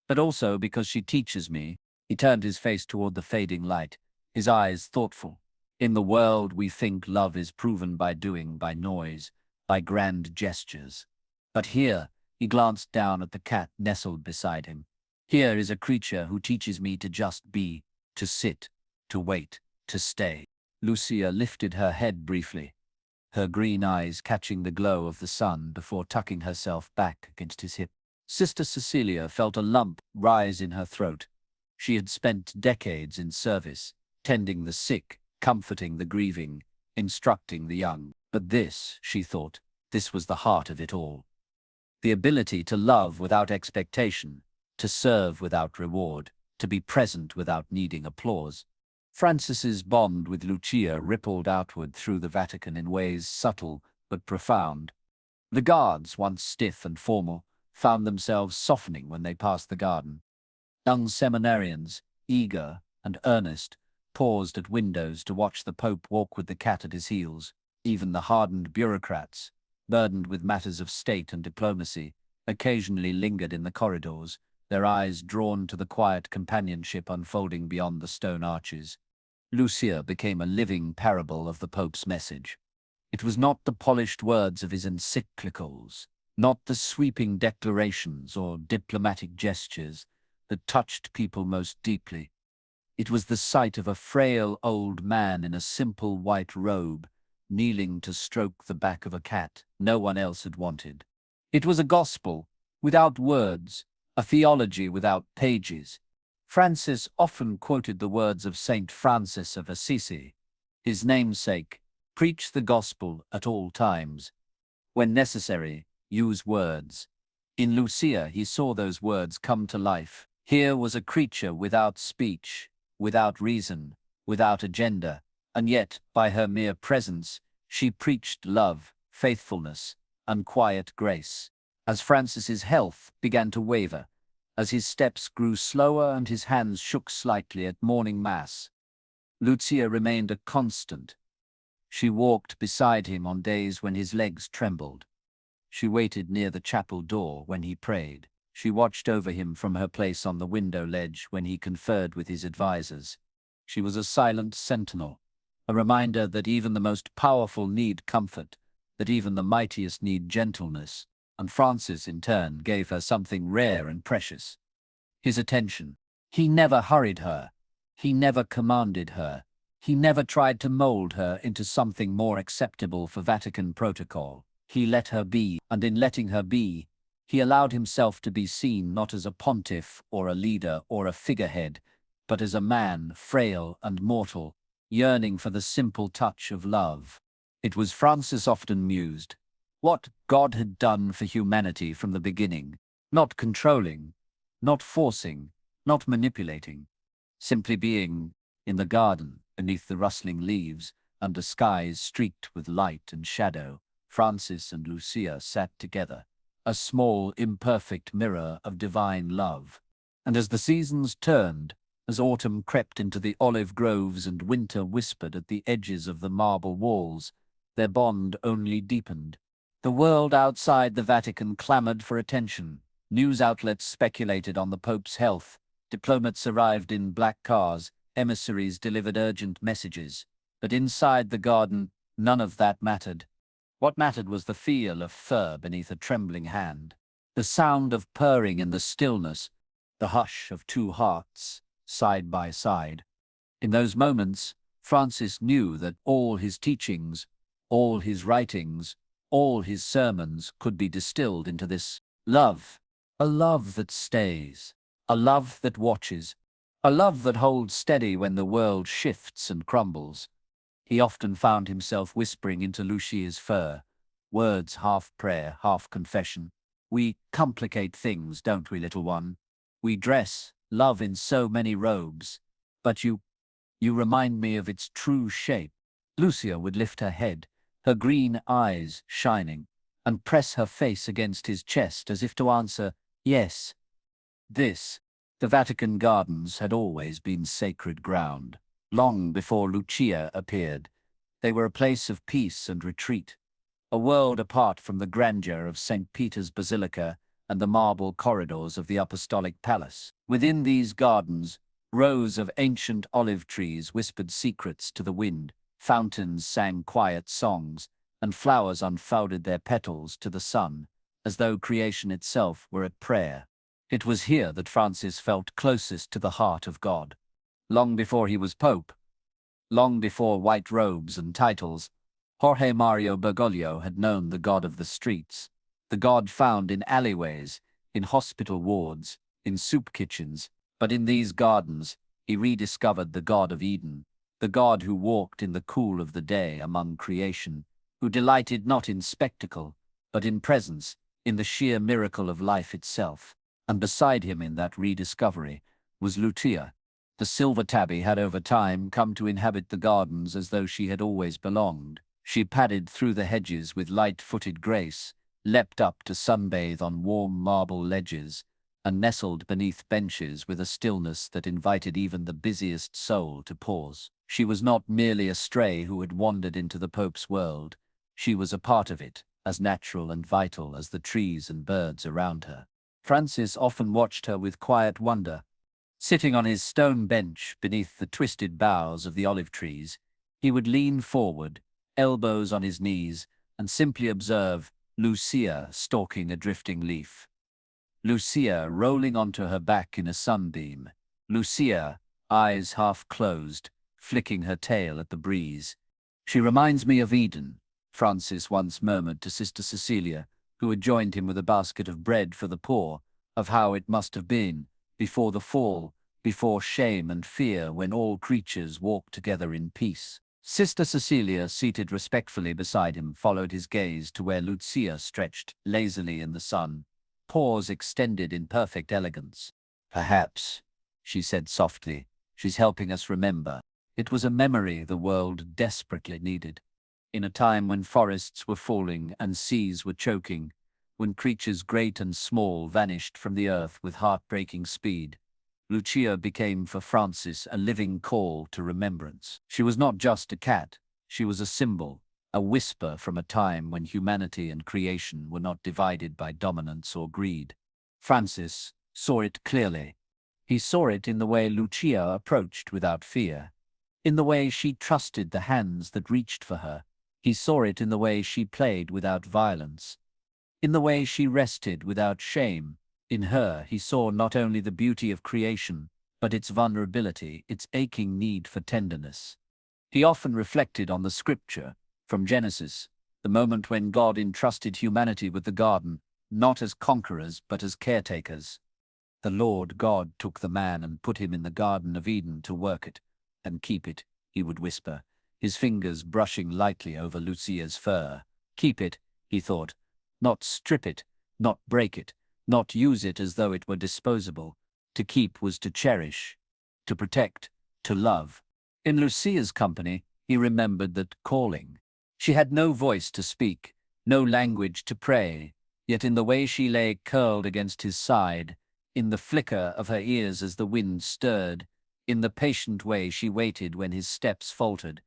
but also because she teaches me." He turned his face toward the fading light, his eyes thoughtful. "In the world we think love is proven by doing, by noise, by grand gestures. But here," he glanced down at the cat nestled beside him, "here is a creature who teaches me to just be, to sit, to wait, to stay." Lucia lifted her head briefly. her green eyes catching the glow of the sun before tucking herself back against his hip. Sister Cecilia felt a lump rise in her throat. She had spent decades in service, tending the sick, comforting the grieving, instructing the young. But this, she thought, this was the heart of it all. The ability to love without expectation, to serve without reward, to be present without needing applause. Francis's bond with Lucia rippled outward through the Vatican in ways subtle but profound. The guards, once stiff and formal, found themselves softening when they passed the garden. Young seminarians, eager and earnest, paused at windows to watch the Pope walk with the cat at his heels. Even the hardened bureaucrats, burdened with matters of state and diplomacy, occasionally lingered in the corridors, their eyes drawn to the quiet companionship unfolding beyond the stone arches. Lucia became a living parable of the Pope's message. It was not the polished words of his encyclicals, not the sweeping declarations or diplomatic gestures that touched people most deeply. It was the sight of a frail old man in a simple white robe, kneeling to stroke the back of a cat no one else had wanted. It was a gospel without words, a theology without pages. Francis often quoted the words of Saint Francis of Assisi, his namesake: preach the gospel at all times. When necessary, use words. In Lucia, he saw those words come to life. Here was a creature without speech, without reason, without agenda, and yet, by her mere presence, she preached love, faithfulness, and quiet grace. As Francis's health began to waver, as his steps grew slower and his hands shook slightly at morning mass, Lucia remained a constant. She walked beside him on days when his legs trembled. She waited near the chapel door when he prayed. She watched over him from her place on the window ledge when he conferred with his advisers. She was a silent sentinel, a reminder that even the most powerful need comfort, that even the mightiest need gentleness, and Francis, in turn, gave her something rare and precious: his attention. He never hurried her. He never commanded her. He never tried to mold her into something more acceptable for Vatican protocol. He let her be, and in letting her be, he allowed himself to be seen not as a pontiff or a leader or a figurehead, but as a man, frail and mortal, yearning for the simple touch of love. It was, Francis often mused, what God had done for humanity from the beginning, not controlling, not forcing, not manipulating, simply being in the garden, beneath the rustling leaves, under skies streaked with light and shadow. Francis and Lucia sat together, a small, imperfect mirror of divine love. And as the seasons turned, as autumn crept into the olive groves and winter whispered at the edges of the marble walls, their bond only deepened. The world outside the Vatican clamored for attention. News outlets speculated on the Pope's health. Diplomats arrived in black cars. Emissaries delivered urgent messages. But inside the garden, none of that mattered. What mattered was the feel of fur beneath a trembling hand, the sound of purring in the stillness, the hush of two hearts, side by side. In those moments, Francis knew that all his teachings, all his writings, all his sermons could be distilled into this love. A love that stays, a love that watches, a love that holds steady when the world shifts and crumbles. He often found himself whispering into Lucia's fur, words half prayer, half confession. We complicate things, don't we, little one? We dress love in so many robes, but you remind me of its true shape. Lucia would lift her head, her green eyes shining, and press her face against his chest as if to answer, yes. The Vatican gardens had always been sacred ground. Long before Lucia appeared, they were a place of peace and retreat, a world apart from the grandeur of St. Peter's Basilica and the marble corridors of the Apostolic Palace. Within these gardens, rows of ancient olive trees whispered secrets to the wind, fountains sang quiet songs, and flowers unfolded their petals to the sun, as though creation itself were at prayer. It was here that Francis felt closest to the heart of God. Long before he was Pope, long before white robes and titles, Jorge Mario Bergoglio had known the god of the streets, the god found in alleyways, in hospital wards, in soup kitchens, but in these gardens he rediscovered the god of Eden, the god who walked in the cool of the day among creation, who delighted not in spectacle, but in presence, in the sheer miracle of life itself. And beside him in that rediscovery was Lucia. The silver tabby had over time come to inhabit the gardens as though she had always belonged. She padded through the hedges with light-footed grace, leapt up to sunbathe on warm marble ledges, and nestled beneath benches with a stillness that invited even the busiest soul to pause. She was not merely a stray who had wandered into the Pope's world. She was a part of it, as natural and vital as the trees and birds around her. Francis often watched her with quiet wonder. Sitting on his stone bench beneath the twisted boughs of the olive trees, he would lean forward, elbows on his knees, and simply observe Lucia stalking a drifting leaf. Lucia rolling onto her back in a sunbeam. Lucia, eyes half closed, flicking her tail at the breeze. "She reminds me of Eden," Francis once murmured to Sister Cecilia, who had joined him with a basket of bread for the poor, of how it must have been, before the fall, before shame and fear, when all creatures walked together in peace. Sister Cecilia, seated respectfully beside him, followed his gaze to where Lucia stretched lazily in the sun, paws extended in perfect elegance. "Perhaps," she said softly, "she's helping us remember." It was a memory the world desperately needed. In a time when forests were falling and seas were choking, when creatures great and small vanished from the earth with heartbreaking speed, Lucia became for Francis a living call to remembrance. She was not just a cat, she was a symbol, a whisper from a time when humanity and creation were not divided by dominance or greed. Francis saw it clearly. He saw it in the way Lucia approached without fear, in the way she trusted the hands that reached for her. He saw it in the way she played without violence, in the way she rested without shame. In her, he saw not only the beauty of creation, but its vulnerability, its aching need for tenderness. He often reflected on the scripture, from Genesis, the moment when God entrusted humanity with the garden, not as conquerors, but as caretakers. "The Lord God took the man and put him in the Garden of Eden to work it, and keep it," he would whisper, his fingers brushing lightly over Lucia's fur. "Keep it," he thought, "not strip it, not break it, not use it as though it were disposable. To keep was to cherish, to protect, to love." In Lucia's company, he remembered that calling. She had no voice to speak, no language to pray, yet in the way she lay curled against his side, in the flicker of her ears as the wind stirred, in the patient way she waited when his steps faltered,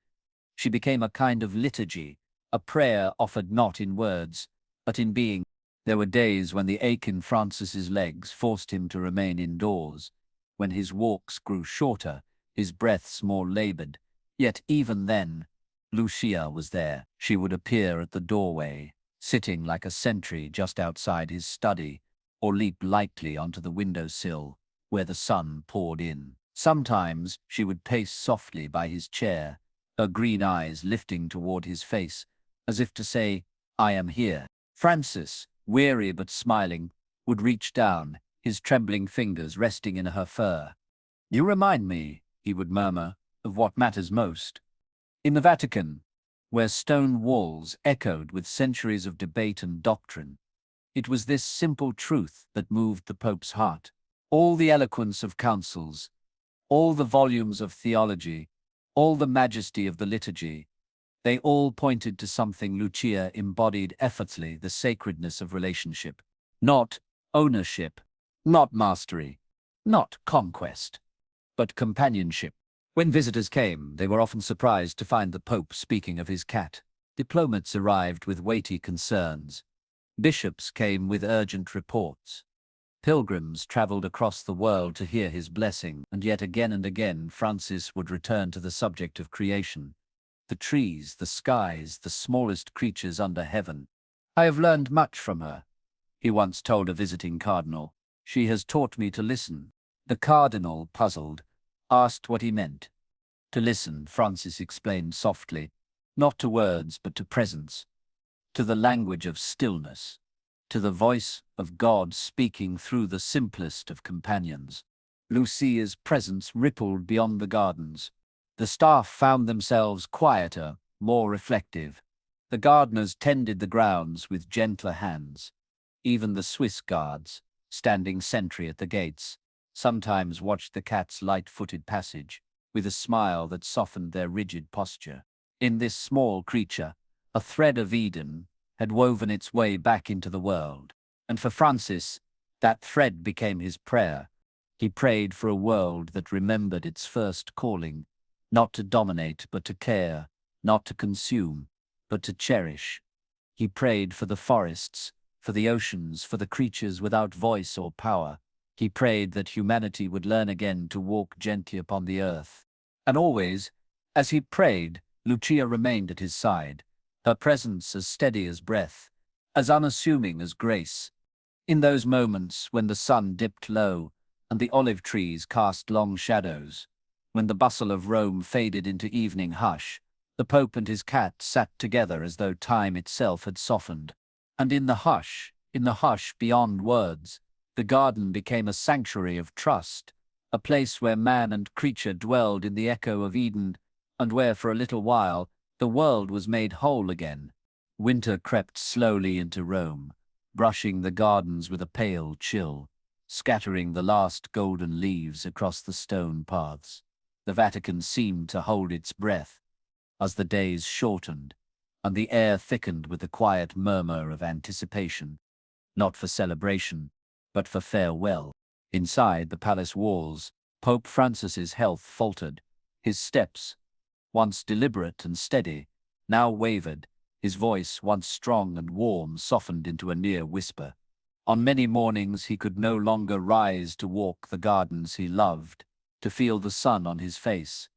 she became a kind of liturgy, a prayer offered not in words, but in being. There were days when the ache in Francis's legs forced him to remain indoors, when his walks grew shorter, his breaths more labored. Yet even then, Lucia was there. She would appear at the doorway, sitting like a sentry just outside his study, or leap lightly onto the windowsill, where the sun poured in. Sometimes she would pace softly by his chair, her green eyes lifting toward his face, as if to say, "I am here." Francis, weary but smiling, would reach down, his trembling fingers resting in her fur. "You remind me," he would murmur, "of what matters most." In the Vatican, where stone walls echoed with centuries of debate and doctrine, it was this simple truth that moved the Pope's heart. All the eloquence of councils, all the volumes of theology, all the majesty of the liturgy, they all pointed to something Lucia embodied effortlessly: the sacredness of relationship. Not ownership, not mastery, not conquest, but companionship. When visitors came, they were often surprised to find the Pope speaking of his cat. Diplomats arrived with weighty concerns. Bishops came with urgent reports. Pilgrims traveled across the world to hear his blessing, and yet again and again Francis would return to the subject of creation. The trees, the skies, the smallest creatures under heaven. "I have learned much from her," he once told a visiting cardinal. "She has taught me to listen." The cardinal, puzzled, asked what he meant. "To listen," Francis explained softly, not to words but to presence, to the language of stillness, to the voice of God speaking through the simplest of companions. Lucia's presence rippled beyond the gardens. The staff found themselves quieter, more reflective. The gardeners tended the grounds with gentler hands. Even the Swiss guards, standing sentry at the gates, sometimes watched the cat's light-footed passage, with a smile that softened their rigid posture. In this small creature, a thread of Eden had woven its way back into the world. And for Francis, that thread became his prayer. He prayed for a world that remembered its first calling, not to dominate but to care, not to consume but to cherish. He prayed for the forests, for the oceans, for the creatures without voice or power. He prayed that humanity would learn again to walk gently upon the earth. And always, as he prayed, Lucia remained at his side, her presence as steady as breath, as unassuming as grace. In those moments when the sun dipped low and the olive trees cast long shadows, when the bustle of Rome faded into evening hush, the Pope and his cat sat together as though time itself had softened. And in the hush beyond words, the garden became a sanctuary of trust, a place where man and creature dwelled in the echo of Eden, and where for a little while the world was made whole again. Winter crept slowly into Rome, brushing the gardens with a pale chill, scattering the last golden leaves across the stone paths. The Vatican seemed to hold its breath as the days shortened, and the air thickened with the quiet murmur of anticipation, not for celebration, but for farewell. Inside the palace walls, Pope Francis's health faltered. His steps, once deliberate and steady, now wavered. His voice, once strong and warm, softened into a near whisper. On many mornings he could no longer rise to walk the gardens he loved, to feel the sun on his face,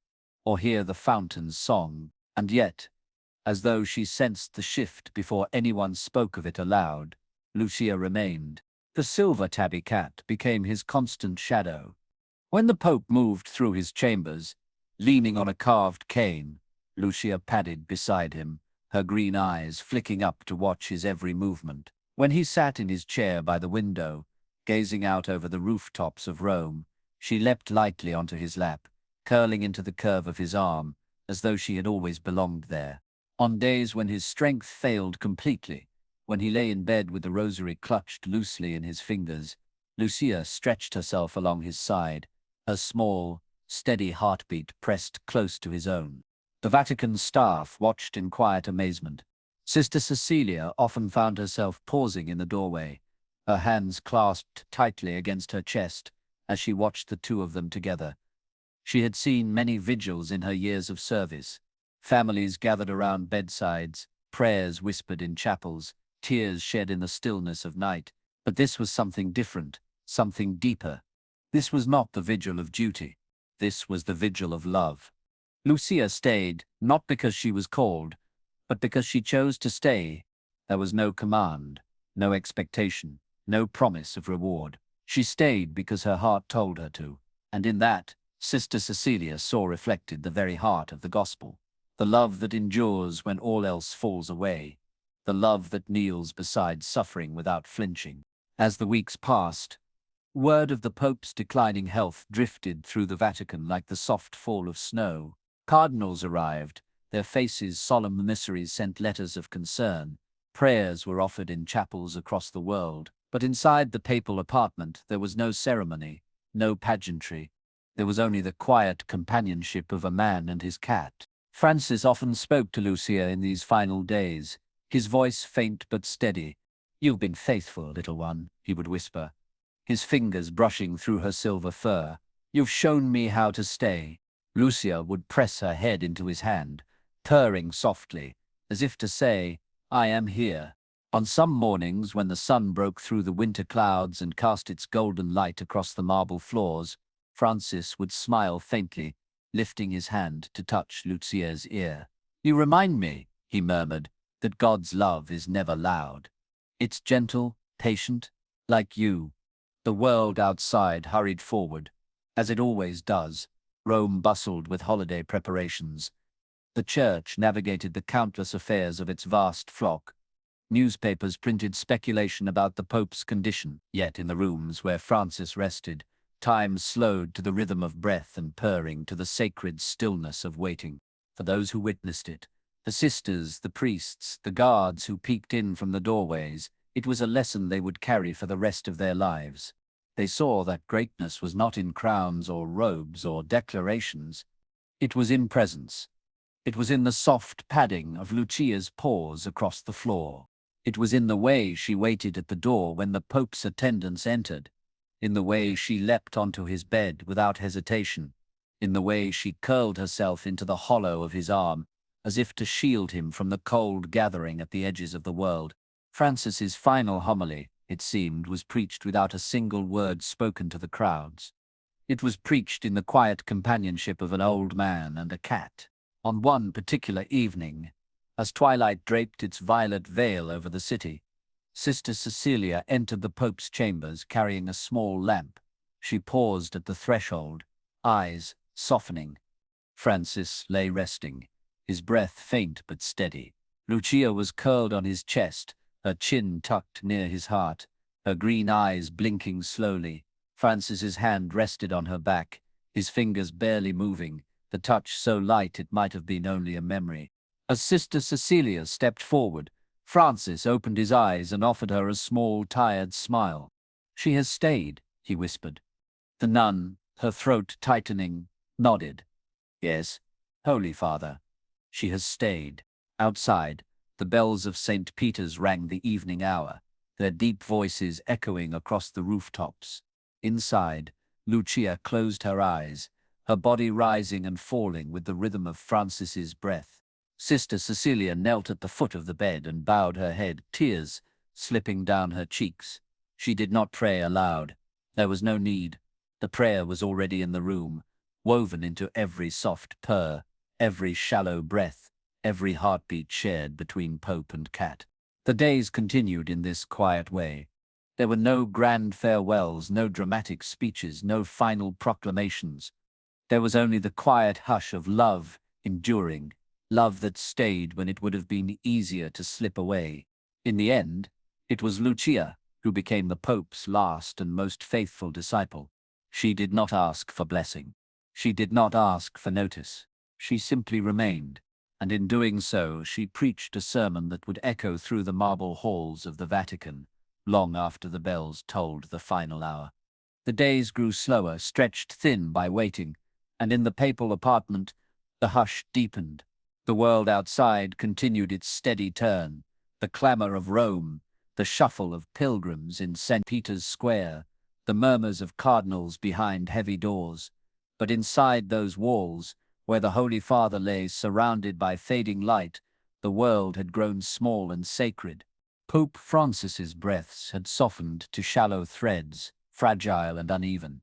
or hear the fountain's song. And yet, as though she sensed the shift before anyone spoke of it aloud, Lucia remained. The silver tabby cat became his constant shadow. When the Pope moved through his chambers, leaning on a carved cane, Lucia padded beside him, her green eyes flicking up to watch his every movement. When he sat in his chair by the window, gazing out over the rooftops of Rome, she leapt lightly onto his lap, curling into the curve of his arm, as though she had always belonged there. On days when his strength failed completely, when he lay in bed with the rosary clutched loosely in his fingers, Lucia stretched herself along his side, her small, steady heartbeat pressed close to his own. The Vatican staff watched in quiet amazement. Sister Cecilia often found herself pausing in the doorway, her hands clasped tightly against her chest as she watched the two of them together. She had seen many vigils in her years of service, families gathered around bedsides, prayers whispered in chapels, tears shed in the stillness of night. But this was something different, something deeper. This was not the vigil of duty. This was the vigil of love. Lucia stayed, not because she was called, but because she chose to stay. There was no command, no expectation, no promise of reward. She stayed because her heart told her to, and in that, Sister Cecilia saw reflected the very heart of the gospel. The love that endures when all else falls away. The love that kneels beside suffering without flinching. As the weeks passed, word of the Pope's declining health drifted through the Vatican like the soft fall of snow. Cardinals arrived, their faces solemn emissaries sent letters of concern. Prayers were offered in chapels across the world. But inside the papal apartment there was no ceremony, no pageantry. There was only the quiet companionship of a man and his cat. Francis often spoke to Lucia in these final days, his voice faint but steady. "You've been faithful, little one," he would whisper, his fingers brushing through her silver fur. "You've shown me how to stay." Lucia would press her head into his hand, purring softly, as if to say, "I am here." On some mornings, when the sun broke through the winter clouds and cast its golden light across the marble floors, Francis would smile faintly, lifting his hand to touch Lucia's ear. "You remind me," he murmured, "that God's love is never loud. It's gentle, patient, like you." The world outside hurried forward, as it always does. Rome bustled with holiday preparations. The church navigated the countless affairs of its vast flock. Newspapers printed speculation about the Pope's condition, yet in the rooms where Francis rested, time slowed to the rhythm of breath and purring, to the sacred stillness of waiting. For those who witnessed it, the sisters, the priests, the guards who peeked in from the doorways, it was a lesson they would carry for the rest of their lives. They saw that greatness was not in crowns or robes or declarations. It was in presence. It was in the soft padding of Lucia's paws across the floor. It was in the way she waited at the door when the Pope's attendants entered, in the way she leapt onto his bed without hesitation, in the way she curled herself into the hollow of his arm, as if to shield him from the cold gathering at the edges of the world. Francis's final homily, it seemed, was preached without a single word spoken to the crowds. It was preached in the quiet companionship of an old man and a cat. On one particular evening, as twilight draped its violet veil over the city, Sister Cecilia entered the Pope's chambers carrying a small lamp. She paused at the threshold, eyes softening. Francis lay resting, his breath faint but steady. Lucia was curled on his chest, her chin tucked near his heart, her green eyes blinking slowly. Francis's hand rested on her back, his fingers barely moving, the touch so light it might have been only a memory. As Sister Cecilia stepped forward, Francis opened his eyes and offered her a small, tired smile. "She has stayed," he whispered. The nun, her throat tightening, nodded. "Yes, Holy Father, she has stayed." Outside, the bells of St. Peter's rang the evening hour, their deep voices echoing across the rooftops. Inside, Lucia closed her eyes, her body rising and falling with the rhythm of Francis's breath. Sister Cecilia knelt at the foot of the bed and bowed her head, tears slipping down her cheeks. She did not pray aloud. There was no need. The prayer was already in the room, woven into every soft purr, every shallow breath, every heartbeat shared between Pope and cat. The days continued in this quiet way. There were no grand farewells, no dramatic speeches, no final proclamations. There was only the quiet hush of love enduring, love that stayed when it would have been easier to slip away. In the end, it was Lucia who became the Pope's last and most faithful disciple. She did not ask for blessing. She did not ask for notice. She simply remained, and in doing so she preached a sermon that would echo through the marble halls of the Vatican long after the bells tolled the final hour. The days grew slower, stretched thin by waiting, and in the papal apartment the hush deepened. The world outside continued its steady turn, the clamor of Rome, the shuffle of pilgrims in St. Peter's Square, the murmurs of cardinals behind heavy doors. But inside those walls, where the Holy Father lay surrounded by fading light, the world had grown small and sacred. Pope Francis's breaths had softened to shallow threads, fragile and uneven.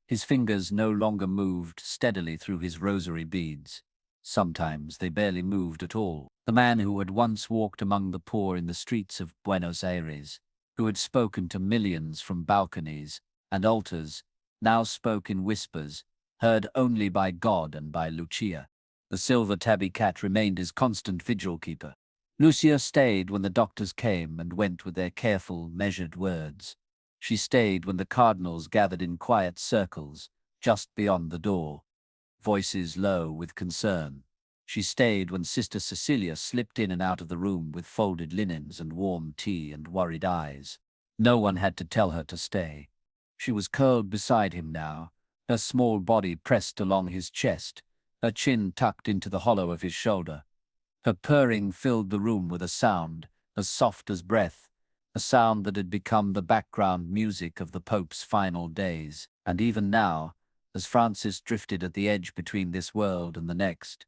His fingers no longer moved steadily through his rosary beads. Sometimes they barely moved at all. The man who had once walked among the poor in the streets of Buenos Aires, who had spoken to millions from balconies and altars, now spoke in whispers, heard only by God and by Lucia. The silver tabby cat remained his constant vigil keeper. Lucia stayed when the doctors came and went with their careful, measured words. She stayed when the cardinals gathered in quiet circles, just beyond the door, voices low with concern. She stayed when Sister Cecilia slipped in and out of the room with folded linens and warm tea and worried eyes. No one had to tell her to stay. She was curled beside him now, her small body pressed along his chest, her chin tucked into the hollow of his shoulder. Her purring filled the room with a sound, as soft as breath, a sound that had become the background music of the Pope's final days. And even now, as Francis drifted at the edge between this world and the next,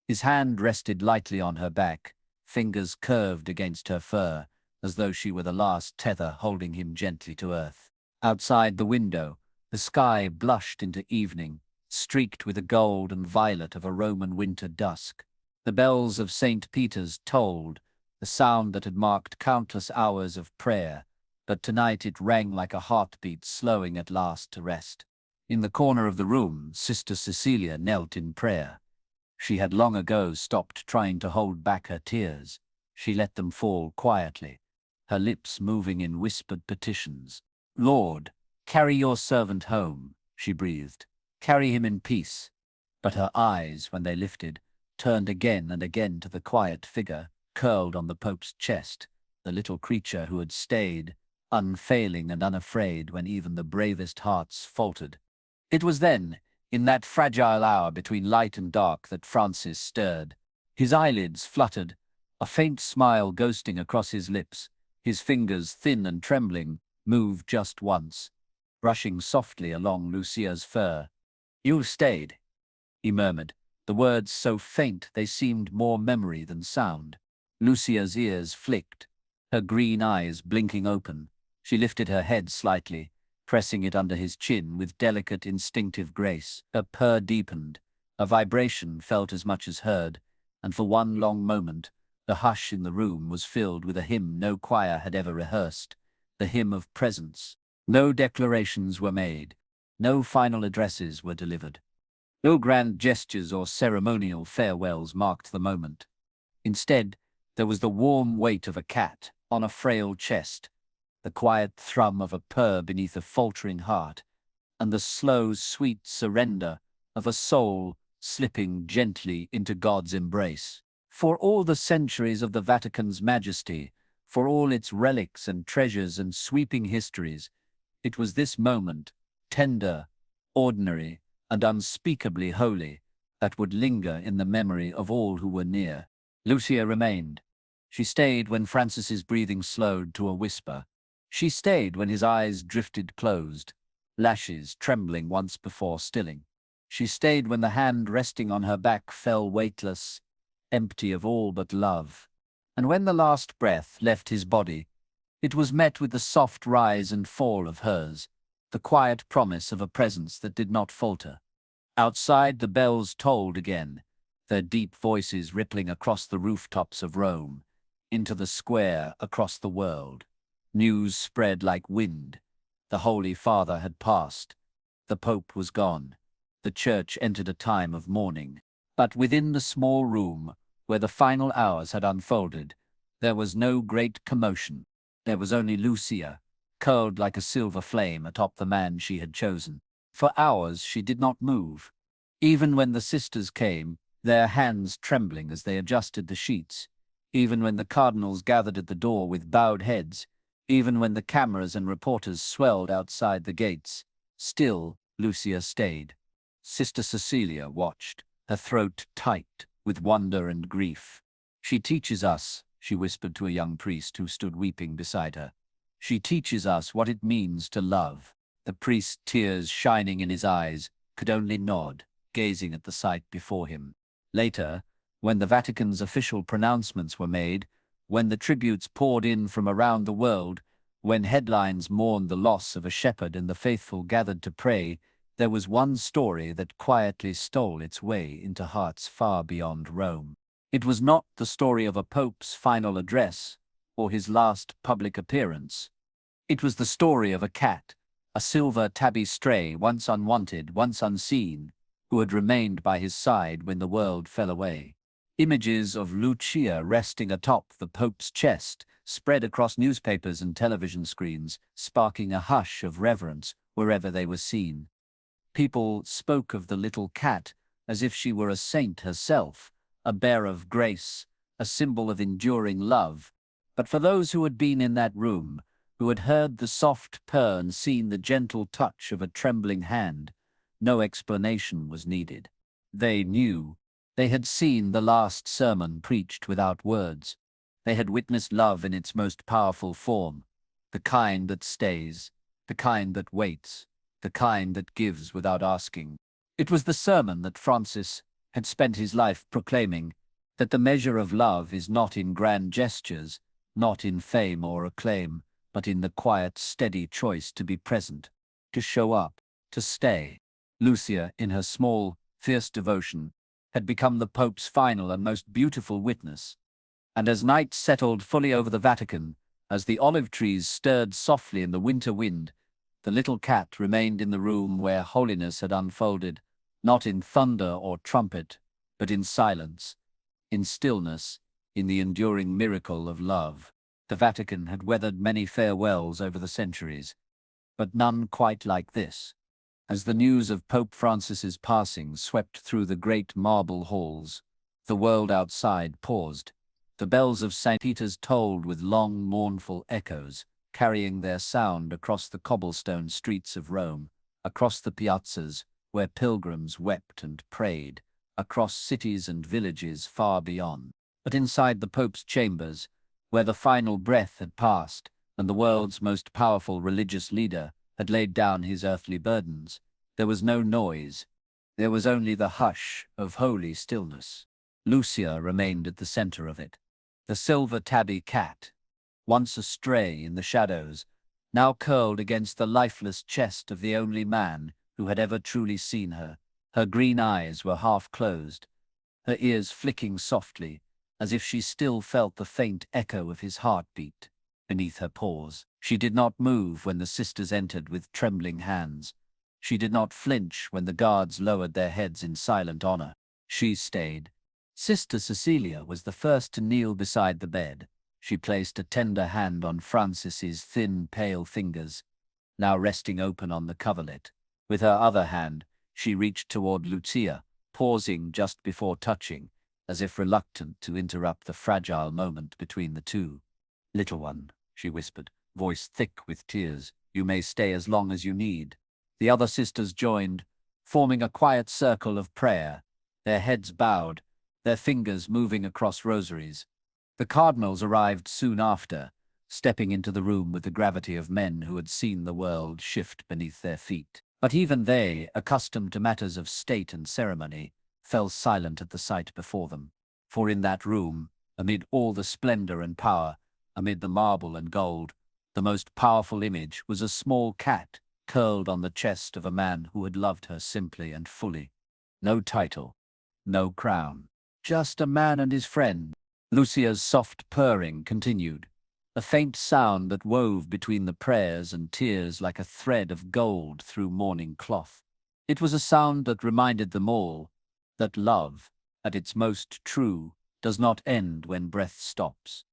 his hand rested lightly on her back, fingers curved against her fur, as though she were the last tether holding him gently to earth. Outside the window, the sky blushed into evening, streaked with the gold and violet of a Roman winter dusk. The bells of St. Peter's tolled, the sound that had marked countless hours of prayer, but tonight it rang like a heartbeat slowing at last to rest. In the corner of the room, Sister Cecilia knelt in prayer. She had long ago stopped trying to hold back her tears. She let them fall quietly, her lips moving in whispered petitions. "Lord, carry your servant home," she breathed. "Carry him in peace." But her eyes, when they lifted, turned again and again to the quiet figure curled on the Pope's chest, the little creature who had stayed, unfailing and unafraid when even the bravest hearts faltered. It was then, in that fragile hour between light and dark, that Francis stirred. His eyelids fluttered, a faint smile ghosting across his lips. His fingers, thin and trembling, moved just once, brushing softly along Lucia's fur. "You stayed," he murmured, the words so faint they seemed more memory than sound. Lucia's ears flicked, her green eyes blinking open. She lifted her head slightly, pressing it under his chin with delicate, instinctive grace. Her purr deepened, a vibration felt as much as heard, and for one long moment, the hush in the room was filled with a hymn no choir had ever rehearsed, the hymn of presence. No declarations were made, no final addresses were delivered. No grand gestures or ceremonial farewells marked the moment. Instead, there was the warm weight of a cat on a frail chest, the quiet thrum of a purr beneath a faltering heart, and the slow, sweet surrender of a soul slipping gently into God's embrace. For all the centuries of the Vatican's majesty, for all its relics and treasures and sweeping histories, it was this moment, tender, ordinary, and unspeakably holy, that would linger in the memory of all who were near. Lucia remained. She stayed when Francis's breathing slowed to a whisper. She stayed when his eyes drifted closed, lashes trembling once before stilling. She stayed when the hand resting on her back fell weightless, empty of all but love. And when the last breath left his body, it was met with the soft rise and fall of hers, the quiet promise of a presence that did not falter. Outside, the bells tolled again, their deep voices rippling across the rooftops of Rome, into the square across the world. News spread like wind. The Holy Father had passed. The Pope was gone. The Church entered a time of mourning. But within the small room, where the final hours had unfolded, there was no great commotion. There was only Lucia, curled like a silver flame atop the man she had chosen. For hours she did not move. Even when the sisters came, their hands trembling as they adjusted the sheets, even when the cardinals gathered at the door with bowed heads, even when the cameras and reporters swelled outside the gates, still Lucia stayed. Sister Cecilia watched, her throat tight with wonder and grief. "She teaches us," she whispered to a young priest who stood weeping beside her. "She teaches us what it means to love." The priest, tears shining in his eyes, could only nod, gazing at the sight before him. Later, when the Vatican's official pronouncements were made, when the tributes poured in from around the world, when headlines mourned the loss of a shepherd and the faithful gathered to pray, there was one story that quietly stole its way into hearts far beyond Rome. It was not the story of a pope's final address or his last public appearance. It was the story of a cat, a silver tabby stray, once unwanted, once unseen, who had remained by his side when the world fell away. Images of Lucia resting atop the Pope's chest spread across newspapers and television screens, sparking a hush of reverence wherever they were seen. People spoke of the little cat as if she were a saint herself, a bearer of grace, a symbol of enduring love. But for those who had been in that room, who had heard the soft purr and seen the gentle touch of a trembling hand, no explanation was needed. They knew. They had seen the last sermon preached without words. They had witnessed love in its most powerful form, the kind that stays, the kind that waits, the kind that gives without asking. It was the sermon that Francis had spent his life proclaiming, that the measure of love is not in grand gestures, not in fame or acclaim, but in the quiet, steady choice to be present, to show up, to stay. Lucia, in her small, fierce devotion, had become the Pope's final and most beautiful witness. And as night settled fully over the Vatican, as the olive trees stirred softly in the winter wind, the little cat remained in the room where holiness had unfolded, not in thunder or trumpet, but in silence, in stillness, in the enduring miracle of love. The Vatican had weathered many farewells over the centuries, but none quite like this. As the news of Pope Francis's passing swept through the great marble halls, the world outside paused. The bells of St. Peter's tolled with long, mournful echoes, carrying their sound across the cobblestone streets of Rome, across the piazzas where pilgrims wept and prayed, across cities and villages far beyond. But inside the Pope's chambers, where the final breath had passed and the world's most powerful religious leader had laid down his earthly burdens, there was no noise. There was only the hush of holy stillness. Lucia remained at the center of it. The silver tabby cat, once astray in the shadows, now curled against the lifeless chest of the only man who had ever truly seen her. Her green eyes were half closed, her ears flicking softly, as if she still felt the faint echo of his heartbeat beneath her paws. She did not move when the sisters entered with trembling hands. She did not flinch when the guards lowered their heads in silent honor. She stayed. Sister Cecilia was the first to kneel beside the bed. She placed a tender hand on Francis's thin, pale fingers, now resting open on the coverlet. With her other hand, she reached toward Lucia, pausing just before touching, as if reluctant to interrupt the fragile moment between the two. "Little one," she whispered, voice thick with tears, "you may stay as long as you need." The other sisters joined, forming a quiet circle of prayer, their heads bowed, their fingers moving across rosaries. The cardinals arrived soon after, stepping into the room with the gravity of men who had seen the world shift beneath their feet. But even they, accustomed to matters of state and ceremony, fell silent at the sight before them. For in that room, amid all the splendor and power, amid the marble and gold, the most powerful image was a small cat curled on the chest of a man who had loved her simply and fully. No title, no crown, just a man and his friend. Lucia's soft purring continued, a faint sound that wove between the prayers and tears like a thread of gold through mourning cloth. It was a sound that reminded them all that love, at its most true, does not end when breath stops.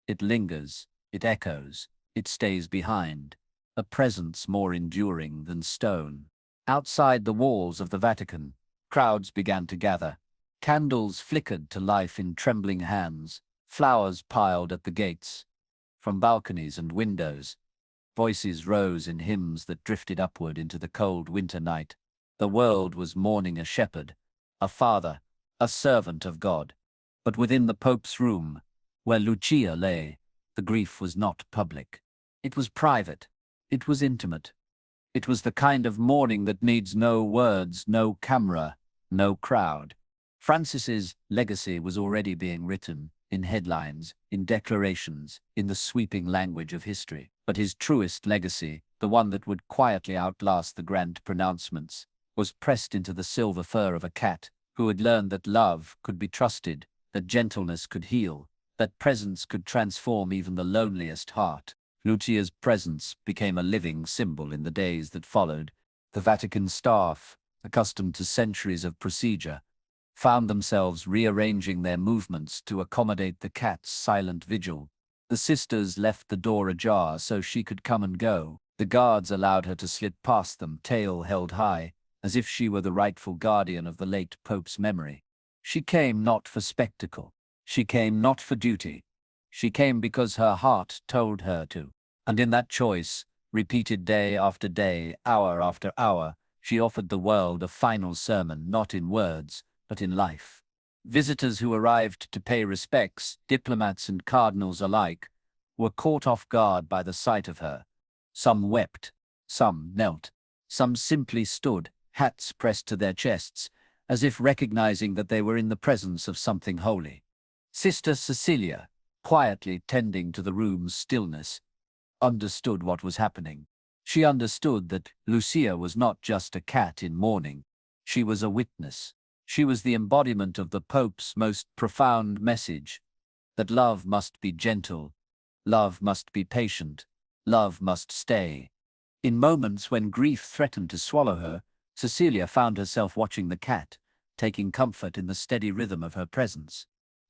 It lingers, it echoes, it stays behind, a presence more enduring than stone. Outside the walls of the Vatican, crowds began to gather. Candles flickered to life in trembling hands, flowers piled at the gates. From balconies and windows, voices rose in hymns that drifted upward into the cold winter night. The world was mourning a shepherd, a father, a servant of God. But within the Pope's room, where Lucia lay, the grief was not public. It was private. It was intimate. It was the kind of mourning that needs no words, no camera, no crowd. Francis's legacy was already being written, in headlines, in declarations, in the sweeping language of history. But his truest legacy, the one that would quietly outlast the grand pronouncements, was pressed into the silver fur of a cat who had learned that love could be trusted, that gentleness could heal, that presence could transform even the loneliest heart. Lucia's presence became a living symbol in the days that followed. The Vatican staff, accustomed to centuries of procedure, found themselves rearranging their movements to accommodate the cat's silent vigil. The sisters left the door ajar so she could come and go. The guards allowed her to slip past them, tail held high, as if she were the rightful guardian of the late Pope's memory. She came not for spectacle. She came not for duty. She came because her heart told her to. And in that choice, repeated day after day, hour after hour, she offered the world a final sermon, not in words, but in life. Visitors who arrived to pay respects, diplomats and cardinals alike, were caught off guard by the sight of her. Some wept, some knelt, some simply stood, hats pressed to their chests, as if recognizing that they were in the presence of something holy. Sister Cecilia, quietly tending to the room's stillness, understood what was happening. She understood that Lucia was not just a cat in mourning. She was a witness. She was the embodiment of the Pope's most profound message, that love must be gentle, love must be patient, love must stay. In moments when grief threatened to swallow her, Cecilia found herself watching the cat, taking comfort in the steady rhythm of her presence.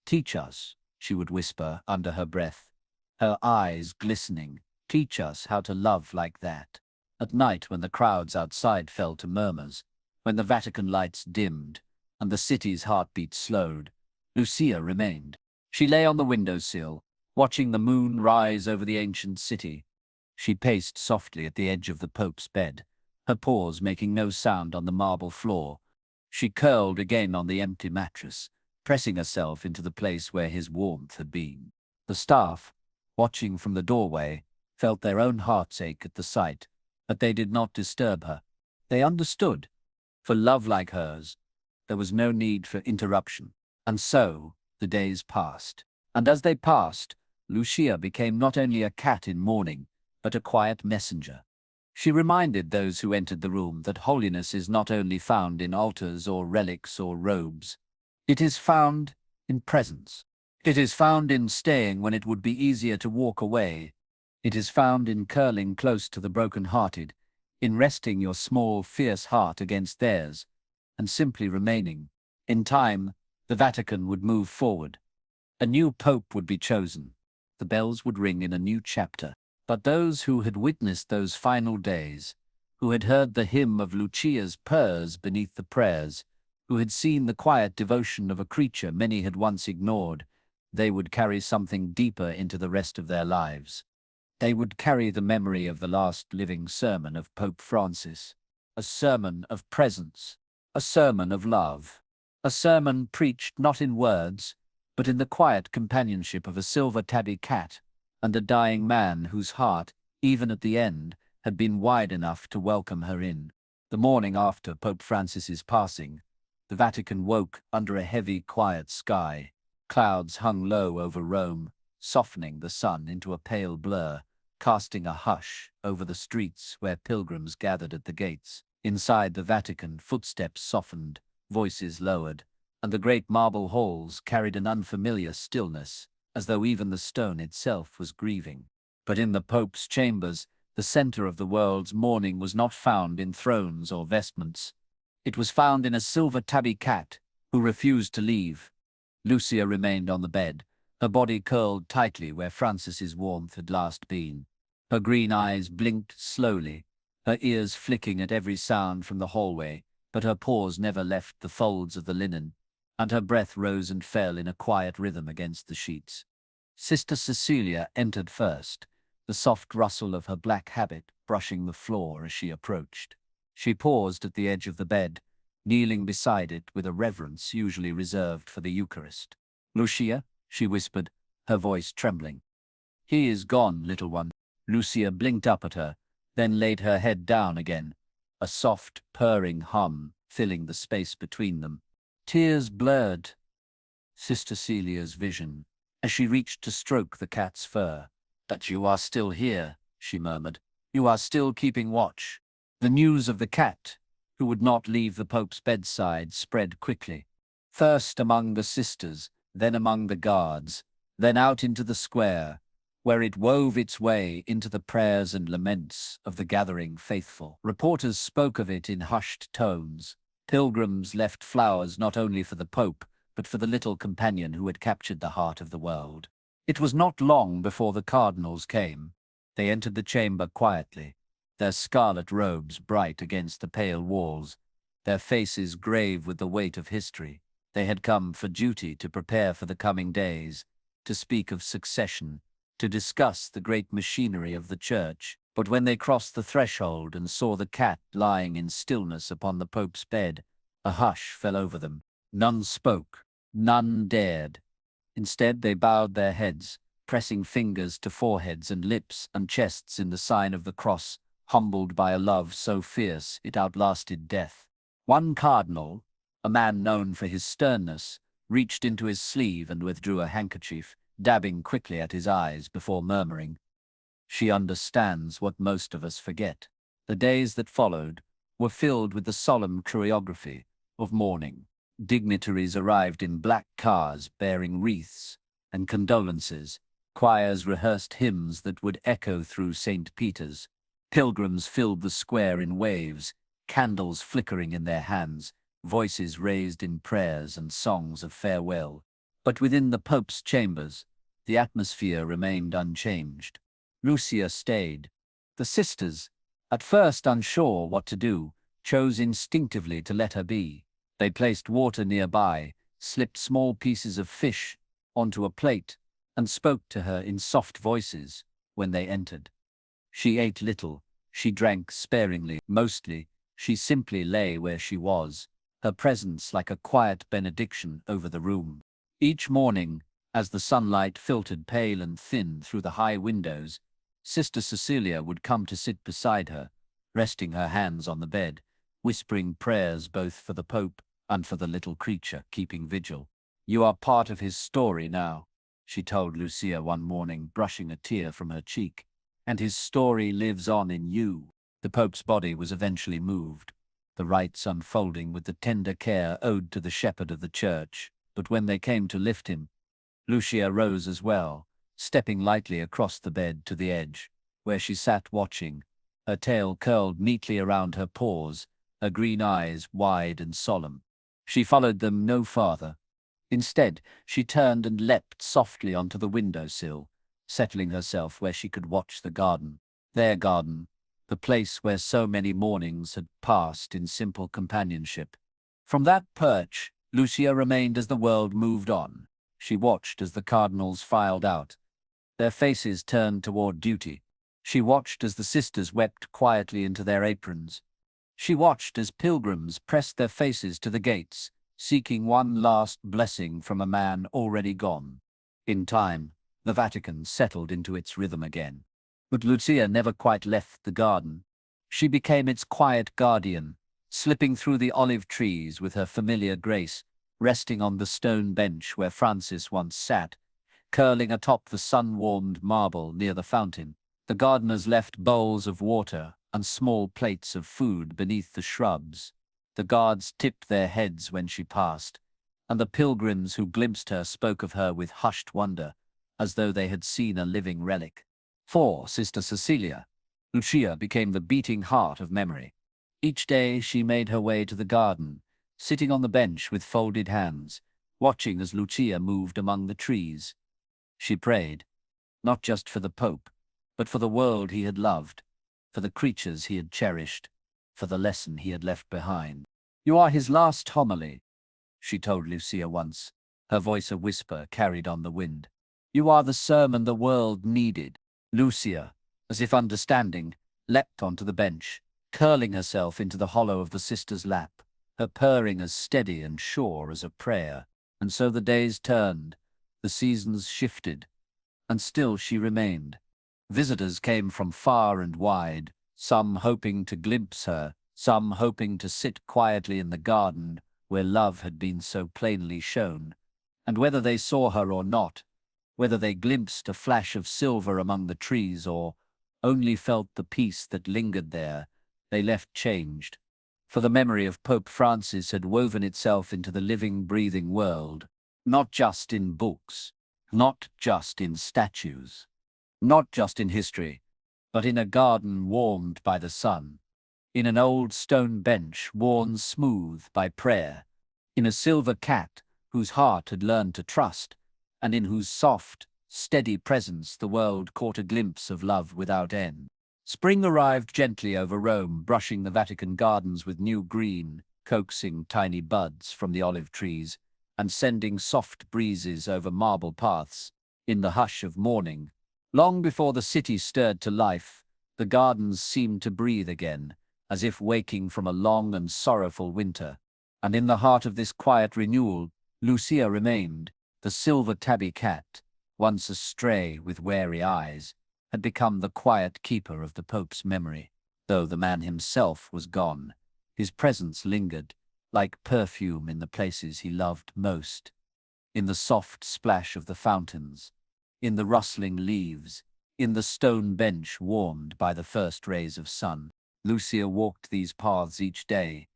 "Teach us," she would whisper under her breath, her eyes glistening. "Teach us how to love like that." At night, when the crowds outside fell to murmurs, when the Vatican lights dimmed and the city's heartbeat slowed, Lucia remained. She lay on the windowsill, watching the moon rise over the ancient city. She paced softly at the edge of the Pope's bed, her paws making no sound on the marble floor. She curled again on the empty mattress, pressing herself into the place where his warmth had been. The staff, watching from the doorway, felt their own hearts ache at the sight, but they did not disturb her. They understood. For love like hers, there was no need for interruption. And so, the days passed. And as they passed, Lucia became not only a cat in mourning, but a quiet messenger. She reminded those who entered the room that holiness is not only found in altars or relics or robes. It is found in presence. It is found in staying when it would be easier to walk away. It is found in curling close to the broken-hearted, in resting your small, fierce heart against theirs, and simply remaining. In time, the Vatican would move forward. A new pope would be chosen. The bells would ring in a new chapter. But those who had witnessed those final days, who had heard the hymn of Lucia's purrs beneath the prayers, who had seen the quiet devotion of a creature many had once ignored, they would carry something deeper into the rest of their lives. They would carry the memory of the last living sermon of Pope Francis, a sermon of presence, a sermon of love, a sermon preached not in words, but in the quiet companionship of a silver tabby cat and a dying man whose heart, even at the end, had been wide enough to welcome her in. The morning after Pope Francis's passing, the Vatican woke under a heavy, quiet sky. Clouds hung low over Rome, softening the sun into a pale blur, casting a hush over the streets where pilgrims gathered at the gates. Inside the Vatican, footsteps softened, voices lowered, and the great marble halls carried an unfamiliar stillness, as though even the stone itself was grieving. But in the Pope's chambers, the center of the world's mourning was not found in thrones or vestments. It was found in a silver tabby cat who refused to leave. Lucia remained on the bed, her body curled tightly where Francis's warmth had last been. Her green eyes blinked slowly, her ears flicking at every sound from the hallway, but her paws never left the folds of the linen, and her breath rose and fell in a quiet rhythm against the sheets. Sister Cecilia entered first, the soft rustle of her black habit brushing the floor as she approached. She paused at the edge of the bed, kneeling beside it with a reverence usually reserved for the Eucharist. "Lucia," she whispered, her voice trembling. "He is gone, little one." Lucia blinked up at her, then laid her head down again, a soft, purring hum filling the space between them. Tears blurred Sister Celia's vision as she reached to stroke the cat's fur. "But you are still here," she murmured. "You are still keeping watch." The news of the cat, who would not leave the Pope's bedside, spread quickly. First among the sisters, then among the guards, then out into the square, where it wove its way into the prayers and laments of the gathering faithful. Reporters spoke of it in hushed tones. Pilgrims left flowers not only for the Pope, but for the little companion who had captured the heart of the world. It was not long before the cardinals came. They entered the chamber quietly, their scarlet robes bright against the pale walls, their faces grave with the weight of history. They had come for duty, to prepare for the coming days, to speak of succession, to discuss the great machinery of the church. But when they crossed the threshold and saw the cat lying in stillness upon the Pope's bed, a hush fell over them. None spoke, none dared. Instead, they bowed their heads, pressing fingers to foreheads and lips and chests in the sign of the cross, humbled by a love so fierce it outlasted death. One cardinal, a man known for his sternness, reached into his sleeve and withdrew a handkerchief, dabbing quickly at his eyes before murmuring, "She understands what most of us forget." The days that followed were filled with the solemn choreography of mourning. Dignitaries arrived in black cars bearing wreaths and condolences. Choirs rehearsed hymns that would echo through St. Peter's. Pilgrims filled the square in waves, candles flickering in their hands, voices raised in prayers and songs of farewell. But within the Pope's chambers, the atmosphere remained unchanged. Lucia stayed. The sisters, at first unsure what to do, chose instinctively to let her be. They placed water nearby, slipped small pieces of fish onto a plate, and spoke to her in soft voices when they entered. She ate little, she drank sparingly. Mostly, she simply lay where she was, her presence like a quiet benediction over the room. Each morning, as the sunlight filtered pale and thin through the high windows, Sister Cecilia would come to sit beside her, resting her hands on the bed, whispering prayers both for the Pope and for the little creature keeping vigil. "You are part of his story now," she told Lucia one morning, brushing a tear from her cheek. "And his story lives on in you." The Pope's body was eventually moved, the rites unfolding with the tender care owed to the shepherd of the church. But when they came to lift him, Lucia rose as well, stepping lightly across the bed to the edge, where she sat watching, her tail curled neatly around her paws, her green eyes wide and solemn. She followed them no farther. Instead, she turned and leapt softly onto the window-sill, settling herself where she could watch the garden. Their garden, the place where so many mornings had passed in simple companionship. From that perch, Lucia remained as the world moved on. She watched as the cardinals filed out, their faces turned toward duty. She watched as the sisters wept quietly into their aprons. She watched as pilgrims pressed their faces to the gates, seeking one last blessing from a man already gone. In time, the Vatican settled into its rhythm again. But Lucia never quite left the garden. She became its quiet guardian, slipping through the olive trees with her familiar grace, resting on the stone bench where Francis once sat, curling atop the sun-warmed marble near the fountain. The gardeners left bowls of water and small plates of food beneath the shrubs. The guards tipped their heads when she passed, and the pilgrims who glimpsed her spoke of her with hushed wonder, as though they had seen a living relic. For Sister Cecilia, Lucia became the beating heart of memory. Each day she made her way to the garden, sitting on the bench with folded hands, watching as Lucia moved among the trees. She prayed, not just for the Pope, but for the world he had loved, for the creatures he had cherished, for the lesson he had left behind. "You are his last homily," she told Lucia once, her voice a whisper carried on the wind. "You are the sermon the world needed." Lucia, as if understanding, leapt onto the bench, curling herself into the hollow of the sister's lap, her purring as steady and sure as a prayer. And so the days turned, the seasons shifted, and still she remained. Visitors came from far and wide, some hoping to glimpse her, some hoping to sit quietly in the garden where love had been so plainly shown. And whether they saw her or not, whether they glimpsed a flash of silver among the trees or only felt the peace that lingered there, they left changed. For the memory of Pope Francis had woven itself into the living, breathing world, not just in books, not just in statues, not just in history, but in a garden warmed by the sun, in an old stone bench worn smooth by prayer, in a silver cat whose heart had learned to trust, and in whose soft, steady presence the world caught a glimpse of love without end. Spring arrived gently over Rome, brushing the Vatican gardens with new green, coaxing tiny buds from the olive trees, and sending soft breezes over marble paths. In the hush of morning, long before the city stirred to life, the gardens seemed to breathe again, as if waking from a long and sorrowful winter. And in the heart of this quiet renewal, Lucia remained. The silver tabby cat, once a stray with wary eyes, had become the quiet keeper of the Pope's memory. Though the man himself was gone, his presence lingered, like perfume in the places he loved most. In the soft splash of the fountains, in the rustling leaves, in the stone bench warmed by the first rays of sun. Lucia walked these paths each day,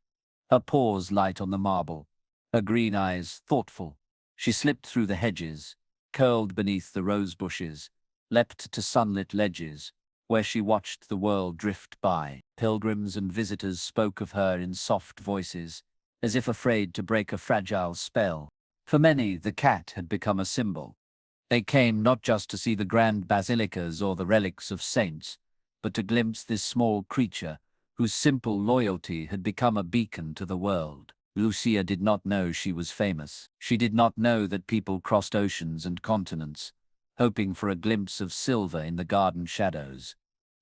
her paws light on the marble, her green eyes thoughtful. She slipped through the hedges, curled beneath the rose bushes, leapt to sunlit ledges, where she watched the world drift by. Pilgrims and visitors spoke of her in soft voices, as if afraid to break a fragile spell. For many, the cat had become a symbol. They came not just to see the grand basilicas or the relics of saints, but to glimpse this small creature whose simple loyalty had become a beacon to the world. Lucia did not know she was famous. She did not know that people crossed oceans and continents, hoping for a glimpse of silver in the garden shadows.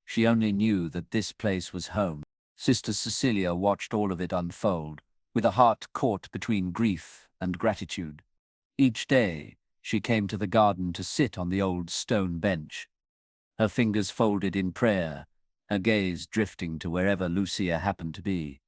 She only knew that this place was home. Sister Cecilia watched all of it unfold, with a heart caught between grief and gratitude. Each day, she came to the garden to sit on the old stone bench, her fingers folded in prayer, her gaze drifting to wherever Lucia happened to be,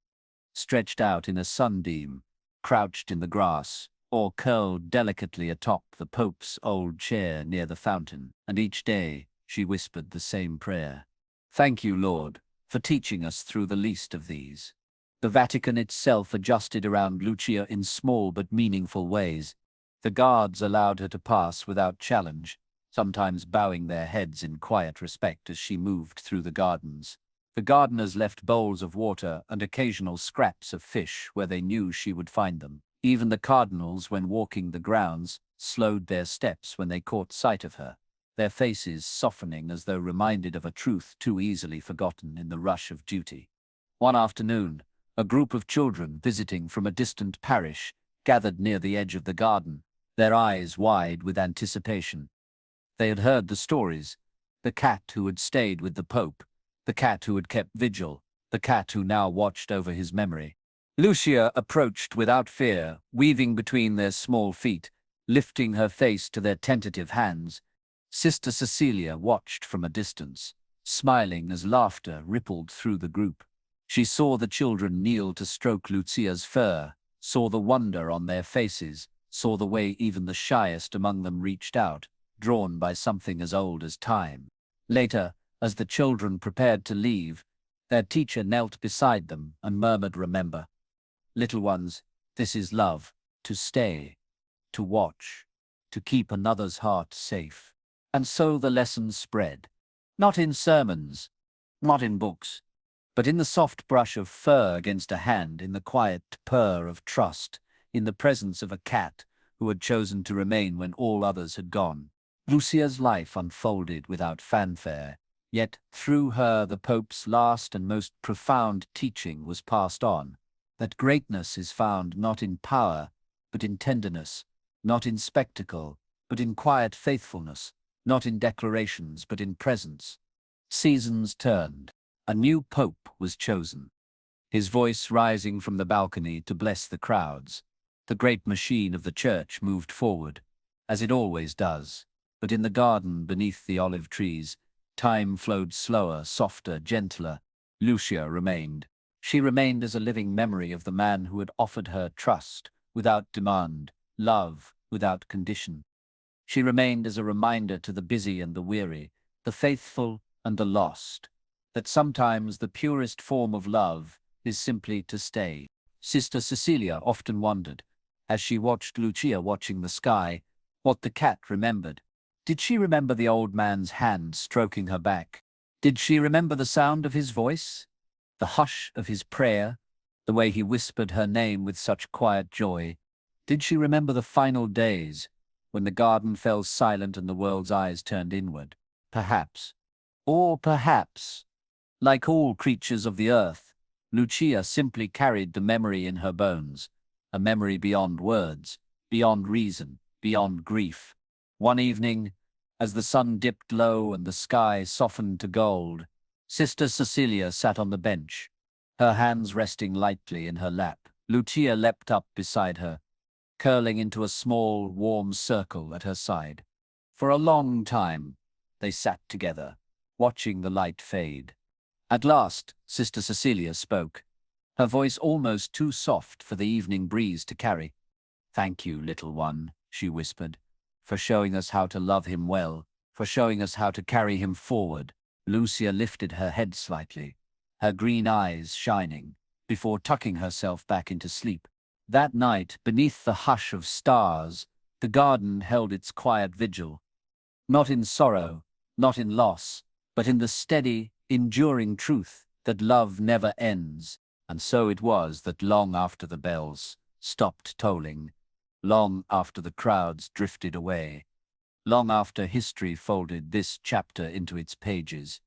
stretched out in a sunbeam, crouched in the grass, or curled delicately atop the Pope's old chair near the fountain. And each day, she whispered the same prayer. "Thank you, Lord, for teaching us through the least of these." The Vatican itself adjusted around Lucia in small but meaningful ways. The guards allowed her to pass without challenge, sometimes bowing their heads in quiet respect as she moved through the gardens. The gardeners left bowls of water and occasional scraps of fish where they knew she would find them. Even the cardinals, when walking the grounds, slowed their steps when they caught sight of her, their faces softening as though reminded of a truth too easily forgotten in the rush of duty. One afternoon, a group of children visiting from a distant parish gathered near the edge of the garden, their eyes wide with anticipation. They had heard the stories: the cat who had stayed with the Pope, the cat who had kept vigil, the cat who now watched over his memory. Lucia approached without fear, weaving between their small feet, lifting her face to their tentative hands. Sister Cecilia watched from a distance, smiling as laughter rippled through the group. She saw the children kneel to stroke Lucia's fur, saw the wonder on their faces, saw the way even the shyest among them reached out, drawn by something as old as time. Later, as the children prepared to leave, their teacher knelt beside them and murmured, "Remember, little ones, this is love, to stay, to watch, to keep another's heart safe." And so the lessons spread, not in sermons, not in books, but in the soft brush of fur against a hand, in the quiet purr of trust, in the presence of a cat who had chosen to remain when all others had gone. Lucia's life unfolded without fanfare, yet through her the Pope's last and most profound teaching was passed on, that greatness is found not in power, but in tenderness, not in spectacle, but in quiet faithfulness, not in declarations, but in presence. Seasons turned. A new Pope was chosen, his voice rising from the balcony to bless the crowds. The great machine of the church moved forward, as it always does, but in the garden beneath the olive trees, time flowed slower, softer, gentler. Lucia remained. She remained as a living memory of the man who had offered her trust without demand, love without condition. She remained as a reminder to the busy and the weary, the faithful and the lost, that sometimes the purest form of love is simply to stay. Sister Cecilia often wondered, as she watched Lucia watching the sky, what the cat remembered. Did she remember the old man's hand stroking her back? Did she remember the sound of his voice, the hush of his prayer, the way he whispered her name with such quiet joy? Did she remember the final days, when the garden fell silent and the world's eyes turned inward? Perhaps. Or perhaps, like all creatures of the earth, Lucia simply carried the memory in her bones, a memory beyond words, beyond reason, beyond grief. One evening, as the sun dipped low and the sky softened to gold, Sister Cecilia sat on the bench, her hands resting lightly in her lap. Lucia leapt up beside her, curling into a small, warm circle at her side. For a long time, they sat together, watching the light fade. At last, Sister Cecilia spoke, her voice almost too soft for the evening breeze to carry. "Thank you, little one," she whispered, "for showing us how to love him well, for showing us how to carry him forward." Lucia lifted her head slightly, her green eyes shining, before tucking herself back into sleep. That night, beneath the hush of stars, the garden held its quiet vigil, not in sorrow, not in loss, but in the steady, enduring truth that love never ends. And so it was that long after the bells stopped tolling, long after the crowds drifted away, long after history folded this chapter into its pages,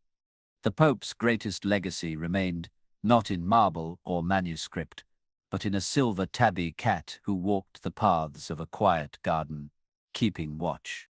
the Pope's greatest legacy remained not in marble or manuscript, but in a silver tabby cat who walked the paths of a quiet garden, keeping watch.